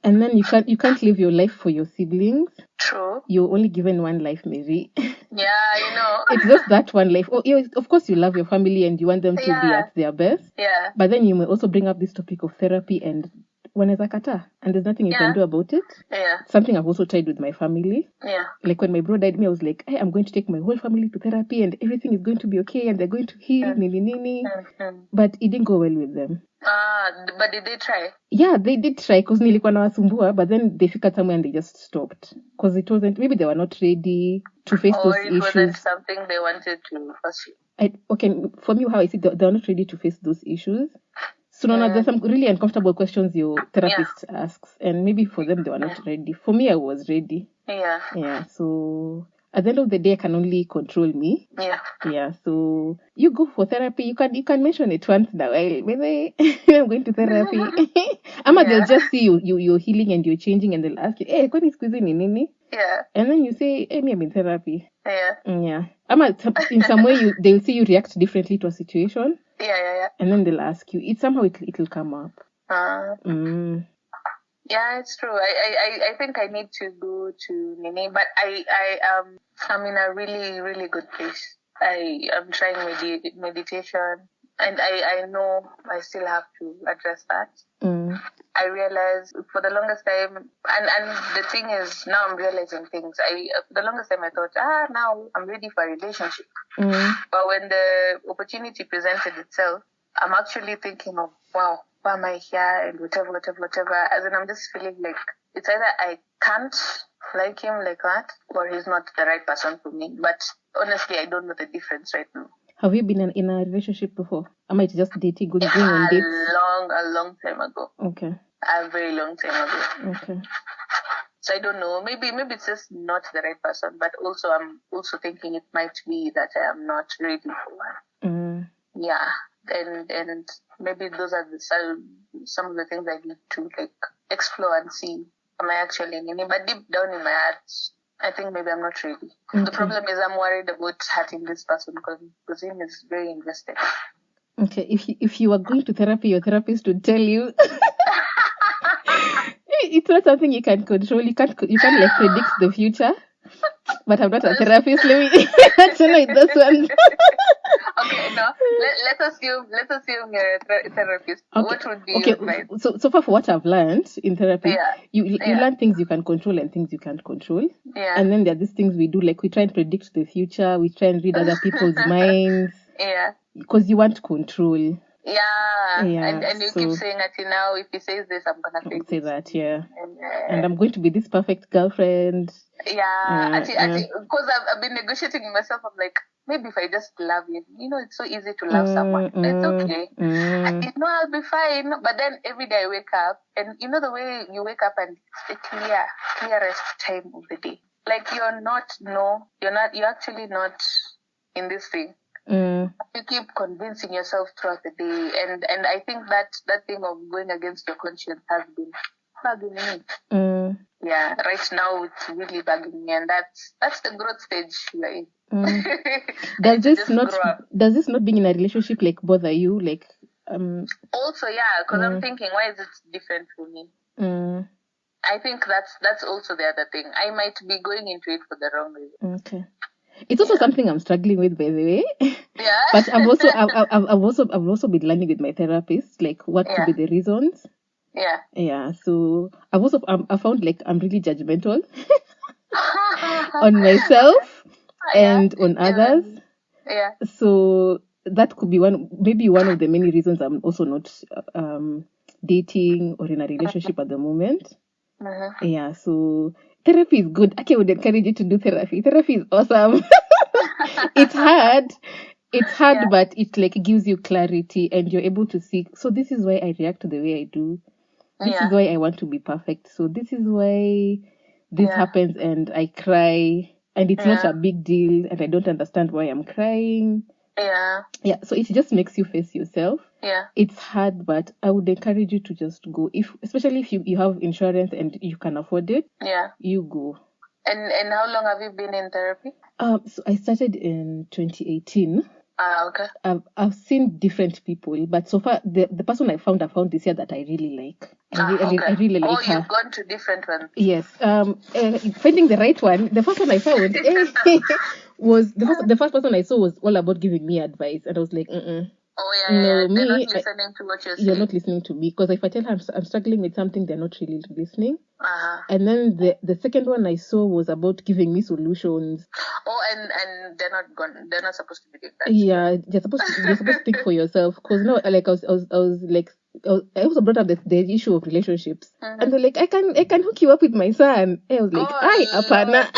A: And then you can't live your life for your siblings.
B: True.
A: You're only given one life, Mary.
B: Yeah,
A: It's just that one life. Oh, of course you love your family and you want them to be at their best.
B: Yeah.
A: But then you may also bring up this topic of therapy and wanaweza kataa, and there's nothing you can do about it.
B: Yeah.
A: Something I've also tried with my family.
B: Yeah.
A: Like when my bro died, I was like, hey, I'm going to take my whole family to therapy and everything is going to be okay and they're going to heal, nini. But it didn't go well with them.
B: But did they try?
A: Yeah, they did try because nilikuwa nawasumbua, but then they figured somewhere and they just stopped because it wasn't, maybe they were not ready to face those issues. Or it wasn't
B: something they wanted to pursue.
A: Okay, for me, how I see it, they're not ready to face those issues. So there's some really uncomfortable questions your therapist asks, and maybe for them they were not ready. For me, I was ready. Yeah. So at the end of the day, I can only control me. Yeah. So you go for therapy. You can mention it once in a while. Maybe I'm going to therapy. They'll just see you're healing and you're changing, and they'll ask you, hey, when is squeezing in nini?
B: Yeah.
A: And then you say, hey, me, I'm in therapy.
B: Yeah.
A: Yeah. In some way, they'll see you react differently to a situation.
B: Yeah.
A: And then they'll ask you. It'll come up.
B: Yeah, it's true. I think I need to go to Nini, but I'm in a really, really good place. I'm trying meditation, and I know I still have to address that. I realized for the longest time, and the thing is, now I'm realizing things. For the longest time I thought, now I'm ready for a relationship. But when the opportunity presented itself, I'm actually thinking of, wow, why am I here, and whatever. As in, I'm just feeling like it's either I can't like him like that, or he's not the right person for me. But honestly, I don't know the difference right now. Have you been in a relationship before? Am I just dating, going on dates? A long time ago.
A: Okay.
B: A very long time ago.
A: Okay.
B: So I don't know. Maybe it's just not the right person. But also, I'm also thinking it might be that I am not ready for one. Yeah. And maybe those are some of the things I need to explore and see. Am I actually in it? But deep down in my heart, I think maybe I'm not ready. Okay. The problem is I'm worried about hurting this person because him is very invested.
A: Okay, if you are going to therapy, your therapist would tell you it's not something you can control. You can't predict the future. But I'm not a therapist. Let me tonight this one.
B: Okay, no. Let's assume you're a therapist. Okay. What would be your advice?
A: So far for what I've learned in therapy, you learn things you can control and things you can't control. Yeah. And then there are these things we do, like we try and predict the future, we try and read other people's minds. Yeah. Because you want control.
B: Yeah. And you keep saying that now if he says this, I'm gonna
A: say that, yeah. And I'm going to be this perfect girlfriend.
B: Yeah. Because I've been negotiating with myself. I'm like, maybe if I just love him, it's so easy to love someone. It's okay. I'll be fine. But then every day I wake up, and the way you wake up and it's the clearest time of the day. Like you're actually not in this thing. You keep convincing yourself throughout the day, and I think that thing of going against your conscience has been bugging me. Yeah, right now it's really bugging me, and that's the growth stage you're in.
A: Does this not being in a relationship bother you?
B: Also, yeah, because I'm thinking, why is it different for me? I think that's also the other thing. I might be going into it for the wrong reason.
A: Okay. It's also something I'm struggling with, by the way.
B: Yeah.
A: But I've also been learning with my therapist, what could be the reasons.
B: Yeah.
A: Yeah. So I found I'm really judgmental on myself and on others.
B: Yeah.
A: So that could be maybe one of the many reasons I'm also not dating or in a relationship at the moment. Yeah. So therapy is good. I would encourage you to do therapy. Therapy is awesome. It's hard. it's hard, but it like gives you clarity and you're able to see. So this is why I react the way I do. This is why I want to be perfect. So this is why this happens and I cry and it's not a big deal and I don't understand why I'm crying. Yeah. So it just makes you face yourself.
B: Yeah.
A: It's hard, but I would encourage you to just go. Especially if you have insurance and you can afford it.
B: Yeah.
A: You go.
B: And how long have you been in therapy?
A: So I started in 2018.
B: Okay.
A: I've seen different people, but so far the person I found this year that I really like. I really like her.
B: You've gone to different ones.
A: Yes. Finding the right one. The first one I found was the first person I saw was all about giving me advice, and I was like,
B: Oh yeah. They're not listening to what you're saying.
A: You're not listening to me, because if I tell her I'm struggling with something, they're not really listening.
B: Uh-huh.
A: And then the second one I saw was about giving me solutions.
B: Oh, and they're not supposed to be doing that.
A: Yeah, you're supposed to think for yourself. Because no, like I also brought up the issue of relationships, and they're like, I can hook you up with my son. I was like, apana.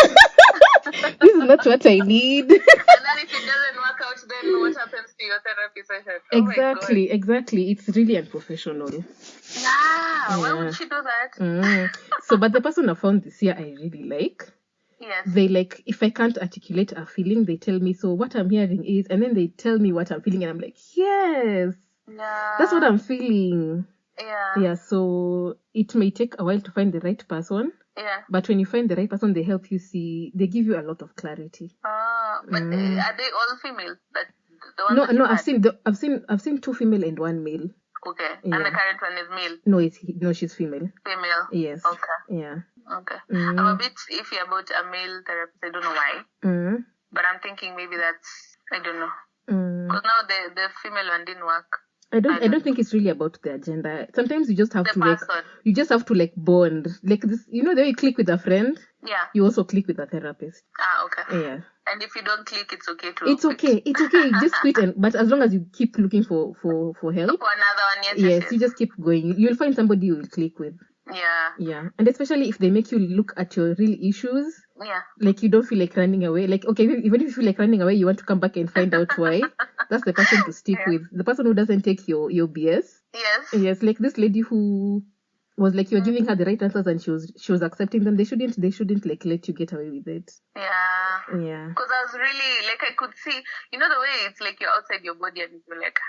A: This is not what I need.
B: And then if it doesn't work out, then what happens to your therapy session?
A: Exactly. It's really unprofessional.
B: Yeah. Why would she do that?
A: So, but the person I found this year, I really like.
B: Yes.
A: They like, if I can't articulate a feeling, they tell me, so what I'm hearing is, and then they tell me what I'm feeling, and I'm like, yes, that's what I'm feeling. Yeah. So it may take a while to find the right person.
B: Yeah.
A: But when you find the right person, they help you see. They give you a lot of clarity.
B: But are they all female? No.
A: I've seen 2 female and 1 male.
B: Okay. Yeah. And the current one is male?
A: No, she's female.
B: Female?
A: Yes.
B: Okay.
A: Yeah.
B: Okay. I'm a bit iffy about a male therapist. I don't know why. But I'm thinking maybe that's, I don't know. Because now the female one didn't work.
A: I don't think it's really about the agenda. Sometimes you just have to bond. Like this, the way you click with a friend.
B: Yeah.
A: You also click with a therapist.
B: Okay.
A: Yeah.
B: And if you don't click, it's okay too.
A: It's okay. You just quit, but as long as you keep looking for help.
B: For another one,
A: yes. You just keep going. You'll find somebody you will click with.
B: Yeah.
A: Yeah. And especially if they make you look at your real issues.
B: Yeah.
A: Like you don't feel like running away. Like, okay, even if you feel like running away, you want to come back and find out why. That's the person to stick with. The person who doesn't take your BS.
B: Yes.
A: Like this lady who was like, you're giving her the right answers and she was accepting them. They shouldn't like let you get away with it.
B: Yeah.
A: Because
B: I was really like, I could see, the way it's like you're outside your body and you're like,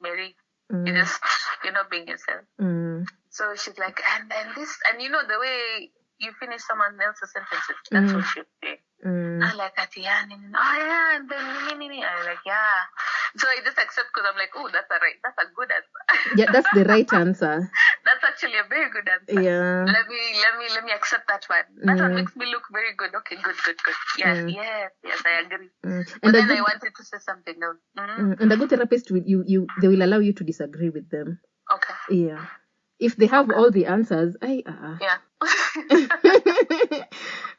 B: Mary, you're not being yourself. So she's like, and this, and the way you finish someone else's sentences, that's what she'd say. I like, and then I'm like, yeah. So I just accept because I'm like, oh, that's a good answer.
A: Yeah, that's the right answer.
B: That's actually a very good answer.
A: Yeah.
B: Let me accept that one. That one makes me look very good. Okay, good. Yes, I agree. But then I wanted to say something else.
A: And a good therapist they will allow you to disagree with them.
B: Okay.
A: Yeah. If they have all the answers,
B: Yeah.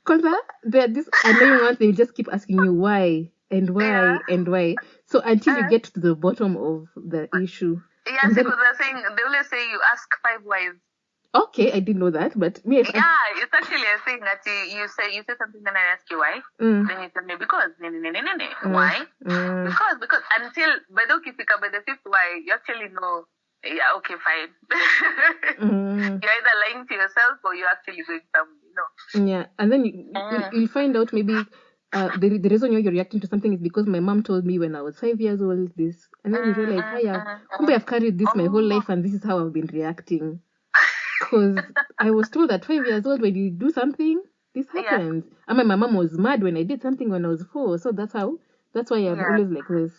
A: Because they're this annoying ones, they will just keep asking you why and why and why. So until you get to the bottom of the issue.
B: Yes, because they always say you ask 5 whys.
A: Okay, I didn't know that, but
B: it's actually a thing that you say something, then I ask you why. Then you tell me because. Why? Because until by the 5th why, you actually know. Yeah, okay, fine. You're either lying to yourself or you're actually going somewhere,
A: Yeah, and then you'll find out maybe the reason you're reacting to something is because my mom told me when I was 5 years old this. And then you realize, I've carried this my whole life and this is how I've been reacting. Because I was told at 5 years old, when you do something, this happens. I mean, my mom was mad when I did something when I was 4. So that's why I'm always like this.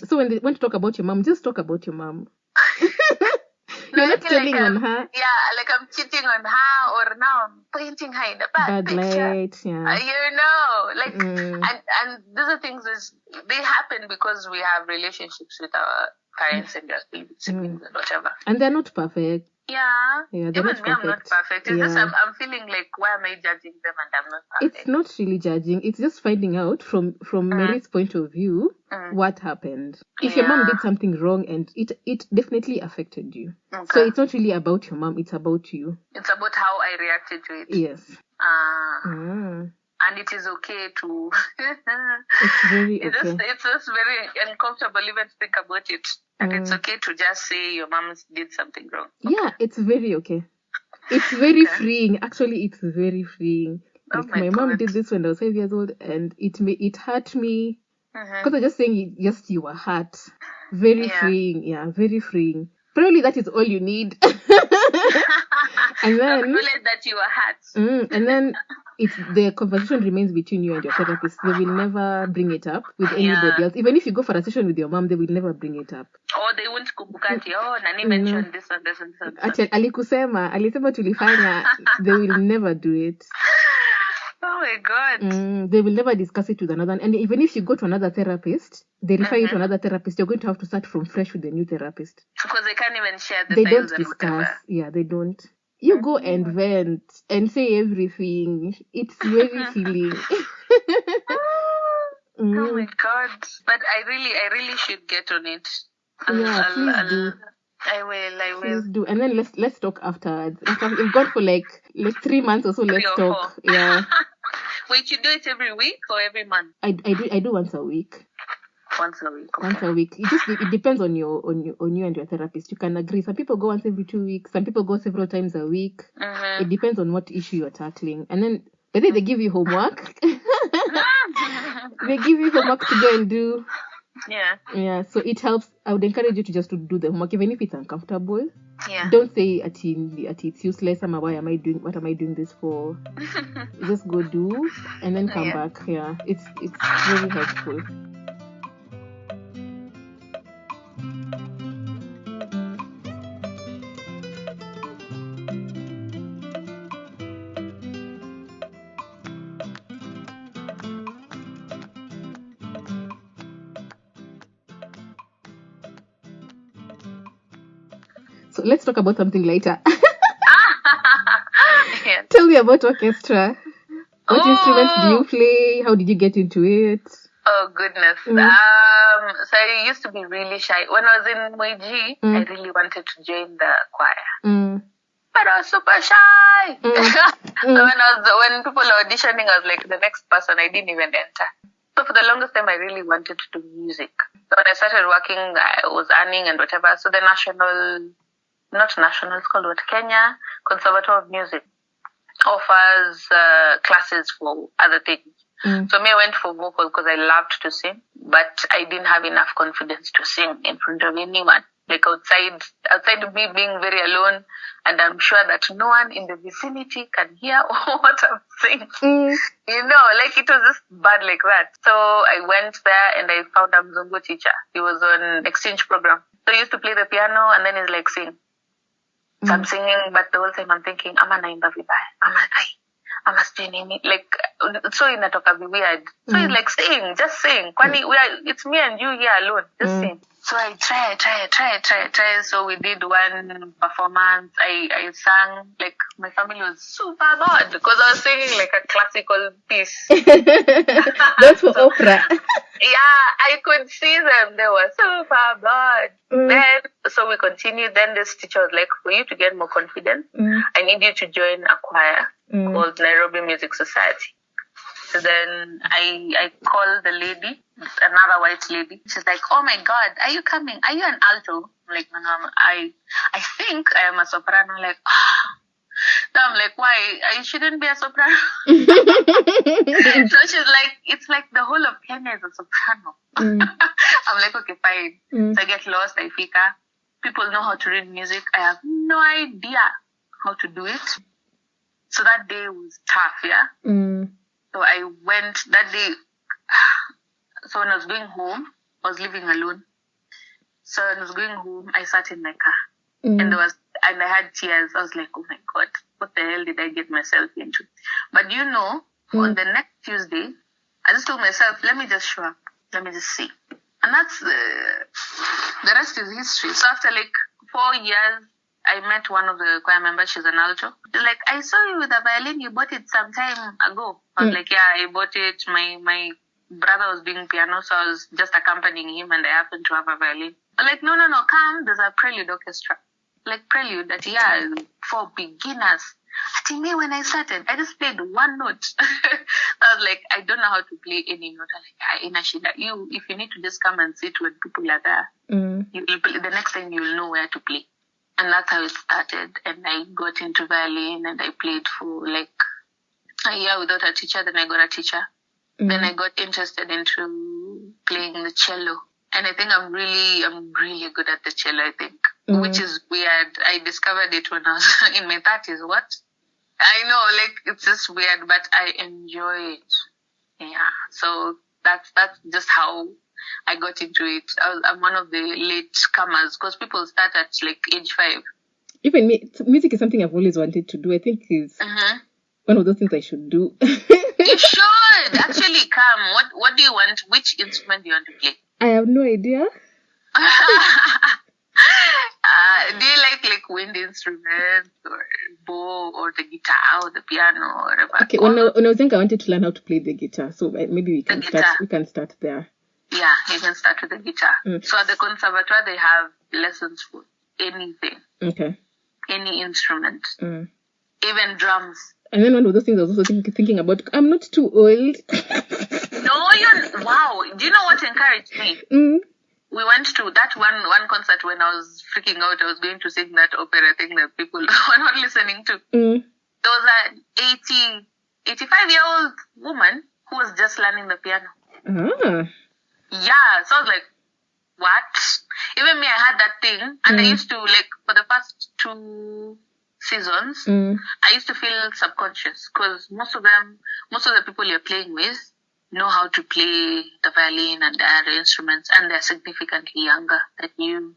A: So when they want to talk about your mom, just talk about your mom. You're not telling on her.
B: Yeah, like I'm cheating on her, or now I'm painting her in the bad
A: light. Yeah.
B: And those are things they happen because we have relationships with our parents and their siblings and whatever.
A: And they're not perfect.
B: Yeah.
A: Even
B: me, I'm not perfect. It's just I'm feeling like, why am I judging them and I'm not perfect?
A: It's not really judging. It's just finding out from Mary's point of view what happened. If your mom did something wrong and it definitely affected you. Okay. So it's not really about your mom. It's about you.
B: It's about how I reacted to it.
A: Yes.
B: And it is okay to...
A: It's very okay.
B: It's just very uncomfortable even to think about it. And it's okay to just say your mom did something wrong. Okay.
A: Yeah, it's very okay. It's very freeing. Actually, it's very freeing. Like, my mom did this when I was 5 years old, and it hurt me. Because I'm just saying, you were hurt. Very freeing. Yeah, very freeing. Probably that is all you need. And then
B: acknowledge that you are hurt.
A: And then the conversation remains between you and your therapist. They will never bring it up with anybody else. Even if you go for a session with your mom, they will never bring it up.
B: Or they won't kumbukati. Oh, Nani mentioned this and this and this.
A: Actually, alisema tulifanya. They will never do it.
B: Oh my God.
A: They will never discuss it with another. And even if you go to another therapist, they refer you to another therapist, you're going to have to start from fresh with the new therapist.
B: Because they can't even share the
A: They
B: files
A: don't
B: and
A: discuss.
B: whatever.
A: Yeah, they don't. You go and vent and say everything. It's very healing.
B: Oh my God. But I really should get on it.
A: Yeah, please do.
B: I will.
A: Please do. And then let's talk afterwards. After you've gone for like 3 months or so, let's talk.
B: 4.
A: Yeah.
B: Wait, you do it every week or every month?
A: I do once a week.
B: Once a week. Okay.
A: Once a week. It depends on you and your therapist. You can agree. Some people go once every 2 weeks. Some people go several times a week. It depends on what issue you're tackling. And then they give you homework. They give you homework to go and do.
B: Yeah.
A: Yeah. So it helps. I would encourage you to just to do the homework, even if it's uncomfortable.
B: Yeah.
A: Don't say it's useless. What am I doing this for? Just go do and then come back. Yeah. It's very helpful. So let's talk about something later.
B: Yeah.
A: Tell me about orchestra. What instruments do you play? How did you get into it?
B: Oh goodness. So I used to be really shy. When I was in Muiji, I really wanted to join the choir. But I was super shy. When people were auditioning, I was like the next person. I didn't even enter. So for the longest time, I really wanted to do music. So when I started working, I was earning and whatever. So the it's called Kenya Conservatoire of Music offers classes for other things. So I went for vocal because I loved to sing, but I didn't have enough confidence to sing in front of anyone. Like outside of me being very alone, and I'm sure that no one in the vicinity can hear what I'm saying. Like it was just bad like that. So I went there and I found a Mzungu teacher. He was on exchange program. So he used to play the piano and then he's like sing. So I'm singing, but the whole time I'm thinking, ama naimba vibaya, ama sijui nini. Like, so inatoka weird. So he's like, just sing. Kwani it's me and you here alone. Just sing. So I try. So we did one performance. I sang, like, my family was super bored because I was singing like a classical piece.
A: That's for opera.
B: Yeah, I could see them. They were super bored. Then, so we continued. Then this teacher was like, for you to get more confidence, I need you to join a choir called Nairobi Music Society. So then I called the lady, another white lady. She's like, oh my God, are you coming? Are you an alto? I'm like, no, I think I am a soprano. I'm like, So I'm like, why? I shouldn't be a soprano. So she's like, it's like the whole of Kenya is a soprano. I'm like, okay, fine. So I get lost, I fika. People know how to read music. I have no idea how to do it. So that day was tough, yeah? So I went that day. So when I was going home, I was living alone. So when I was going home, I sat in my car. And I had tears. I was like, oh my God, what the hell did I get myself into? But on the next Tuesday, I just told myself, let me just show up. Let me just see. And that's the rest is history. So after like 4 years, I met one of the choir members. She's an alto. She's like, I saw you with a violin. You bought it some time ago. I was like, yeah, I bought it. My brother was doing piano, so I was just accompanying him, and I happened to have a violin. I'm like, no, come. There's a prelude orchestra. Like prelude that, for beginners. I think when I started, I just played one note. I was like, I don't know how to play any note. I was like, if you need to just come and sit when people are there, you will play. The next time you will know where to play. And that's how it started. And I got into violin and I played for like a year without a teacher. Then I got a teacher. Then I got interested into playing the cello. And I think I'm really good at the cello, I think, which is weird. I discovered it when I was in my 30s. What? I know, like, it's just weird, but I enjoy it. Yeah. So that's just how I got into it. I'm one of the late comers because people start at like age 5.
A: Even me, music is something I've always wanted to do. I think it's one of those things I should do.
B: You should actually come. What do you want? Which instrument do you want to play?
A: I have no idea.
B: Do you like wind instruments or bow or the guitar or the piano or whatever?
A: Okay, when I was young, I wanted to learn how to play the guitar, so maybe we can start there.
B: Yeah, you can start with the guitar. So at the conservatoire, they have lessons for anything. Okay. Any instrument. Even drums.
A: And then one of those things I was also thinking about, I'm not too old.
B: No, wow. Do you know what encouraged me? We went to that one concert when I was freaking out. I was going to sing that opera thing that people were not listening to. There was an 85-year-old woman who was just learning the piano. Yeah, so I was like, what? Even me, I had that thing. And I used to, like, for the past 2 seasons, I used to feel subconscious because most of the people you're playing with know how to play the violin and the other instruments, and they're significantly younger than you.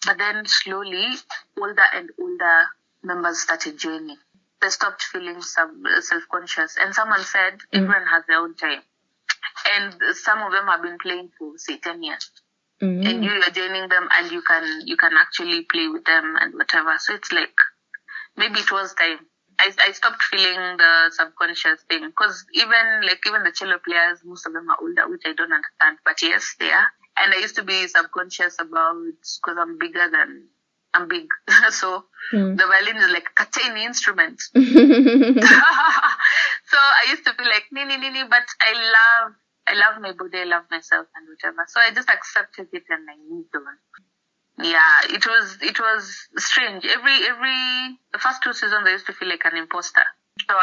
B: But then slowly, older and older members started joining. They stopped feeling self-conscious. And someone said, everyone has their own time. And some of them have been playing for, say, 10 years. And you are joining them and you can actually play with them and whatever. So it's like, maybe it was time. I stopped feeling the subconscious thing because even the cello players, most of them are older, which I don't understand. But yes, they are. And I used to be subconscious about because I'm big. So the violin is like a tiny instrument. So I used to feel like but I love my body, I love myself and whatever. So I just accepted it and I moved on. Yeah, it was strange. The first 2 seasons I used to feel like an imposter. So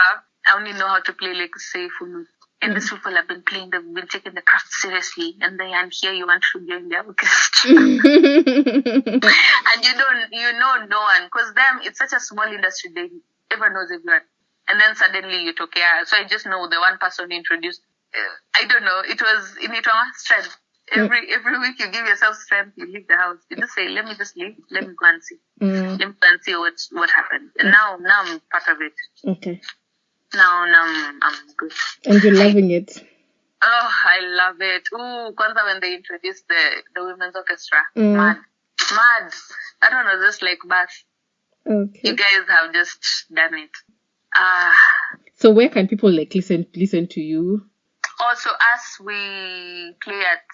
B: I only know how to play like say Funu. And these people have been playing, they've been taking the craft seriously, and here you want to join their orchestra. And you know no one, because it's such a small industry, everyone knows everyone. And then suddenly you took care. So I just know the one person introduced, I don't know, it was strength. Every week you give yourself strength, you leave the house. You just say, let me just leave, let me go and see. Let me go and see what happened. And now I'm part of it. Okay. Now I'm good.
A: And you're loving it.
B: Oh, I love it. Ooh, Kwanzaa when they introduced the women's orchestra. Mad. I don't know, just like bass. Okay. You guys have just done it.
A: So where can people listen to you?
B: Also, us, we play at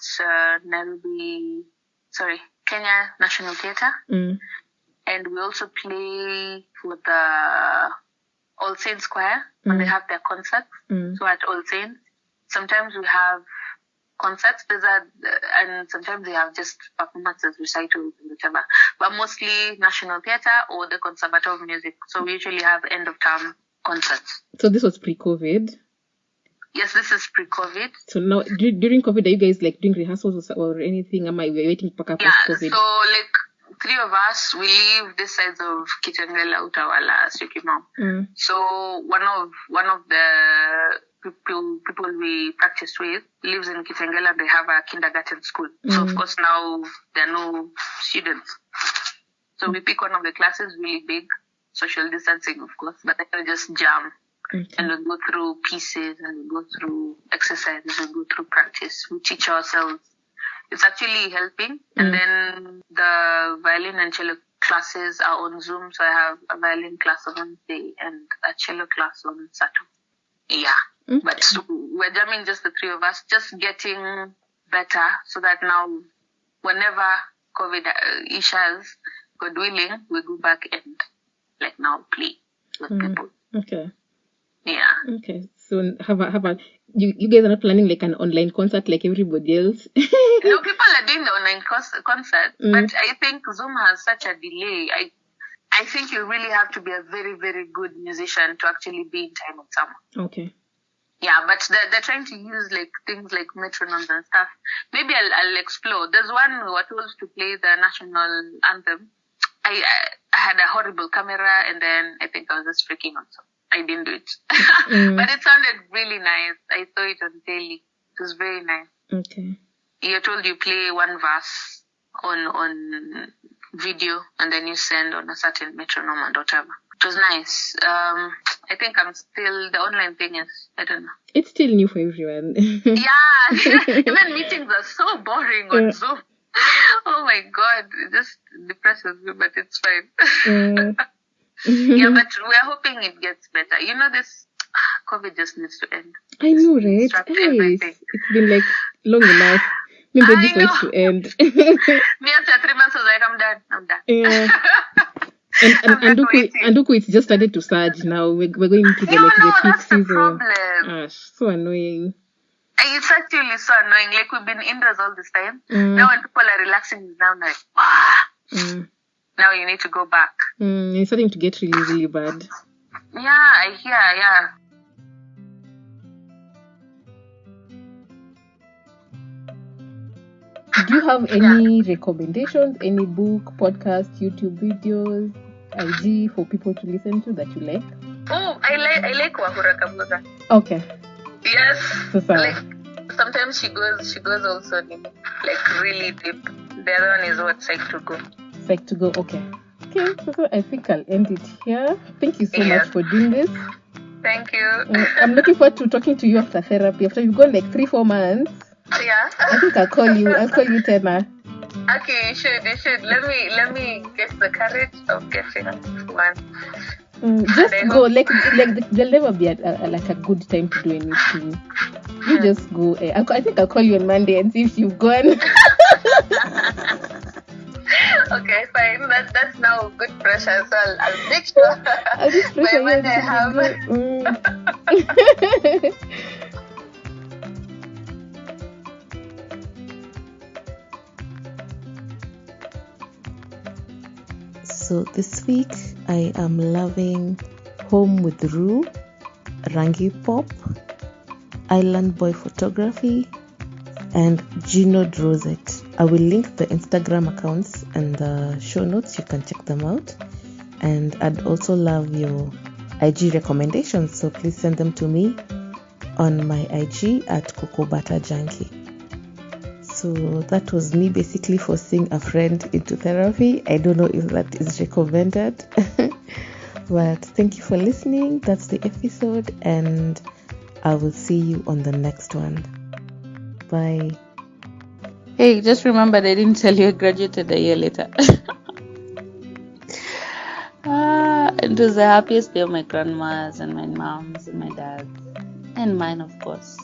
B: Kenya National Theatre. And we also play for the All Saints Choir when they have their concerts. So at All Saints, sometimes we have concerts, and sometimes we have just performances, recitals, and whatever. But mostly National Theatre or the Conservatoire of Music. So we usually have end of term concerts.
A: So this was pre-COVID?
B: Yes, this is pre-COVID.
A: So now, during COVID, are you guys doing rehearsals or anything? Am I waiting for COVID?
B: Yeah, so 3 of us, we live this side of Kitengela, Utawala, Syokimau. So one of the people we practice with lives in Kitengela. They have a kindergarten school. So of course now there are no students. So we pick one of the classes really big, social distancing of course, but then we just jam. Okay. And we go through pieces and we go through exercises, we go through practice, we teach ourselves. It's actually helping. And then the violin and cello classes are on Zoom. So I have a violin class on Wednesday and a cello class on Saturday. Yeah. But we're jamming just the 3 of us, just getting better so that now whenever COVID issues, God willing, we go back and now play with people.
A: Okay.
B: Yeah.
A: Okay. So how about you guys are not planning like an online concert like everybody else?
B: No, people are doing the online concert, but I think Zoom has such a delay. I think you really have to be a very, very good musician to actually be in time with someone.
A: Okay.
B: Yeah, but they're trying to use like things like metronomes and stuff. Maybe I'll explore. There's one who was told to play the national anthem. I had a horrible camera, and then I think I was just freaking out, so I didn't do it. But it sounded really nice. I saw it on telly. It was very nice.
A: Okay.
B: You're told you play one verse on video, and then you send on a certain metronome and whatever. It was nice. I think I'm still, the online thing is, I don't know.
A: It's still new for everyone.
B: Yeah, even meetings are so boring on Zoom. Oh my God, it just depresses me, but it's fine. Yeah, but we're hoping it gets better. You know, this COVID just needs to end.
A: I know, right?
B: Everything.
A: It's been like long enough. I'm ready for it to end.
B: Me after 3 months, I was like, I'm done.
A: Yeah. And Anduku, it's just started to surge now. We're going into the peak season.
B: Problem.
A: So annoying.
B: It's actually so annoying. Like, we've been indoors all this time. Now when people are relaxing, it's now like, now you need to go back.
A: It's starting to get really, really bad.
B: Yeah, I hear, yeah.
A: Do you have any recommendations, any book, podcast, YouTube videos, IG for people to listen to that you like?
B: Oh, I like Wahura Kabuza.
A: Okay.
B: Yes. Like, sometimes she goes also deep, like really deep. The other one is what Psych to Go.
A: Psych to Go, okay. Okay, so I think I'll end it here. Thank you so much for doing this.
B: Thank you.
A: I'm looking forward to talking to you after therapy. After you've gone like 3-4 months.
B: Yeah.
A: I think I'll call you Tena.
B: Okay, you should. Let me get the courage of getting one.
A: Just go. Like there'll never be a good time to do anything. You just go. I think I'll call you on Monday and see if you've gone.
B: Okay, fine. That's now good pressure. So I'll make sure by Monday I have.
A: So this week I am loving Home with Rue, Rangi Pop, Island Boy Photography, and Gino Draws It. I will link the Instagram accounts and the show notes. You can check them out. And I'd also love your IG recommendations, so please send them to me on my IG at CocoBatterJunkie. So that was me basically forcing a friend into therapy. I don't know if that is recommended. But thank you for listening. That's the episode, and I will see you on the next one. Bye. Hey, just remembered I didn't tell you I graduated a year later. It was the happiest day of my grandma's and my mom's and my dad's and mine, of course.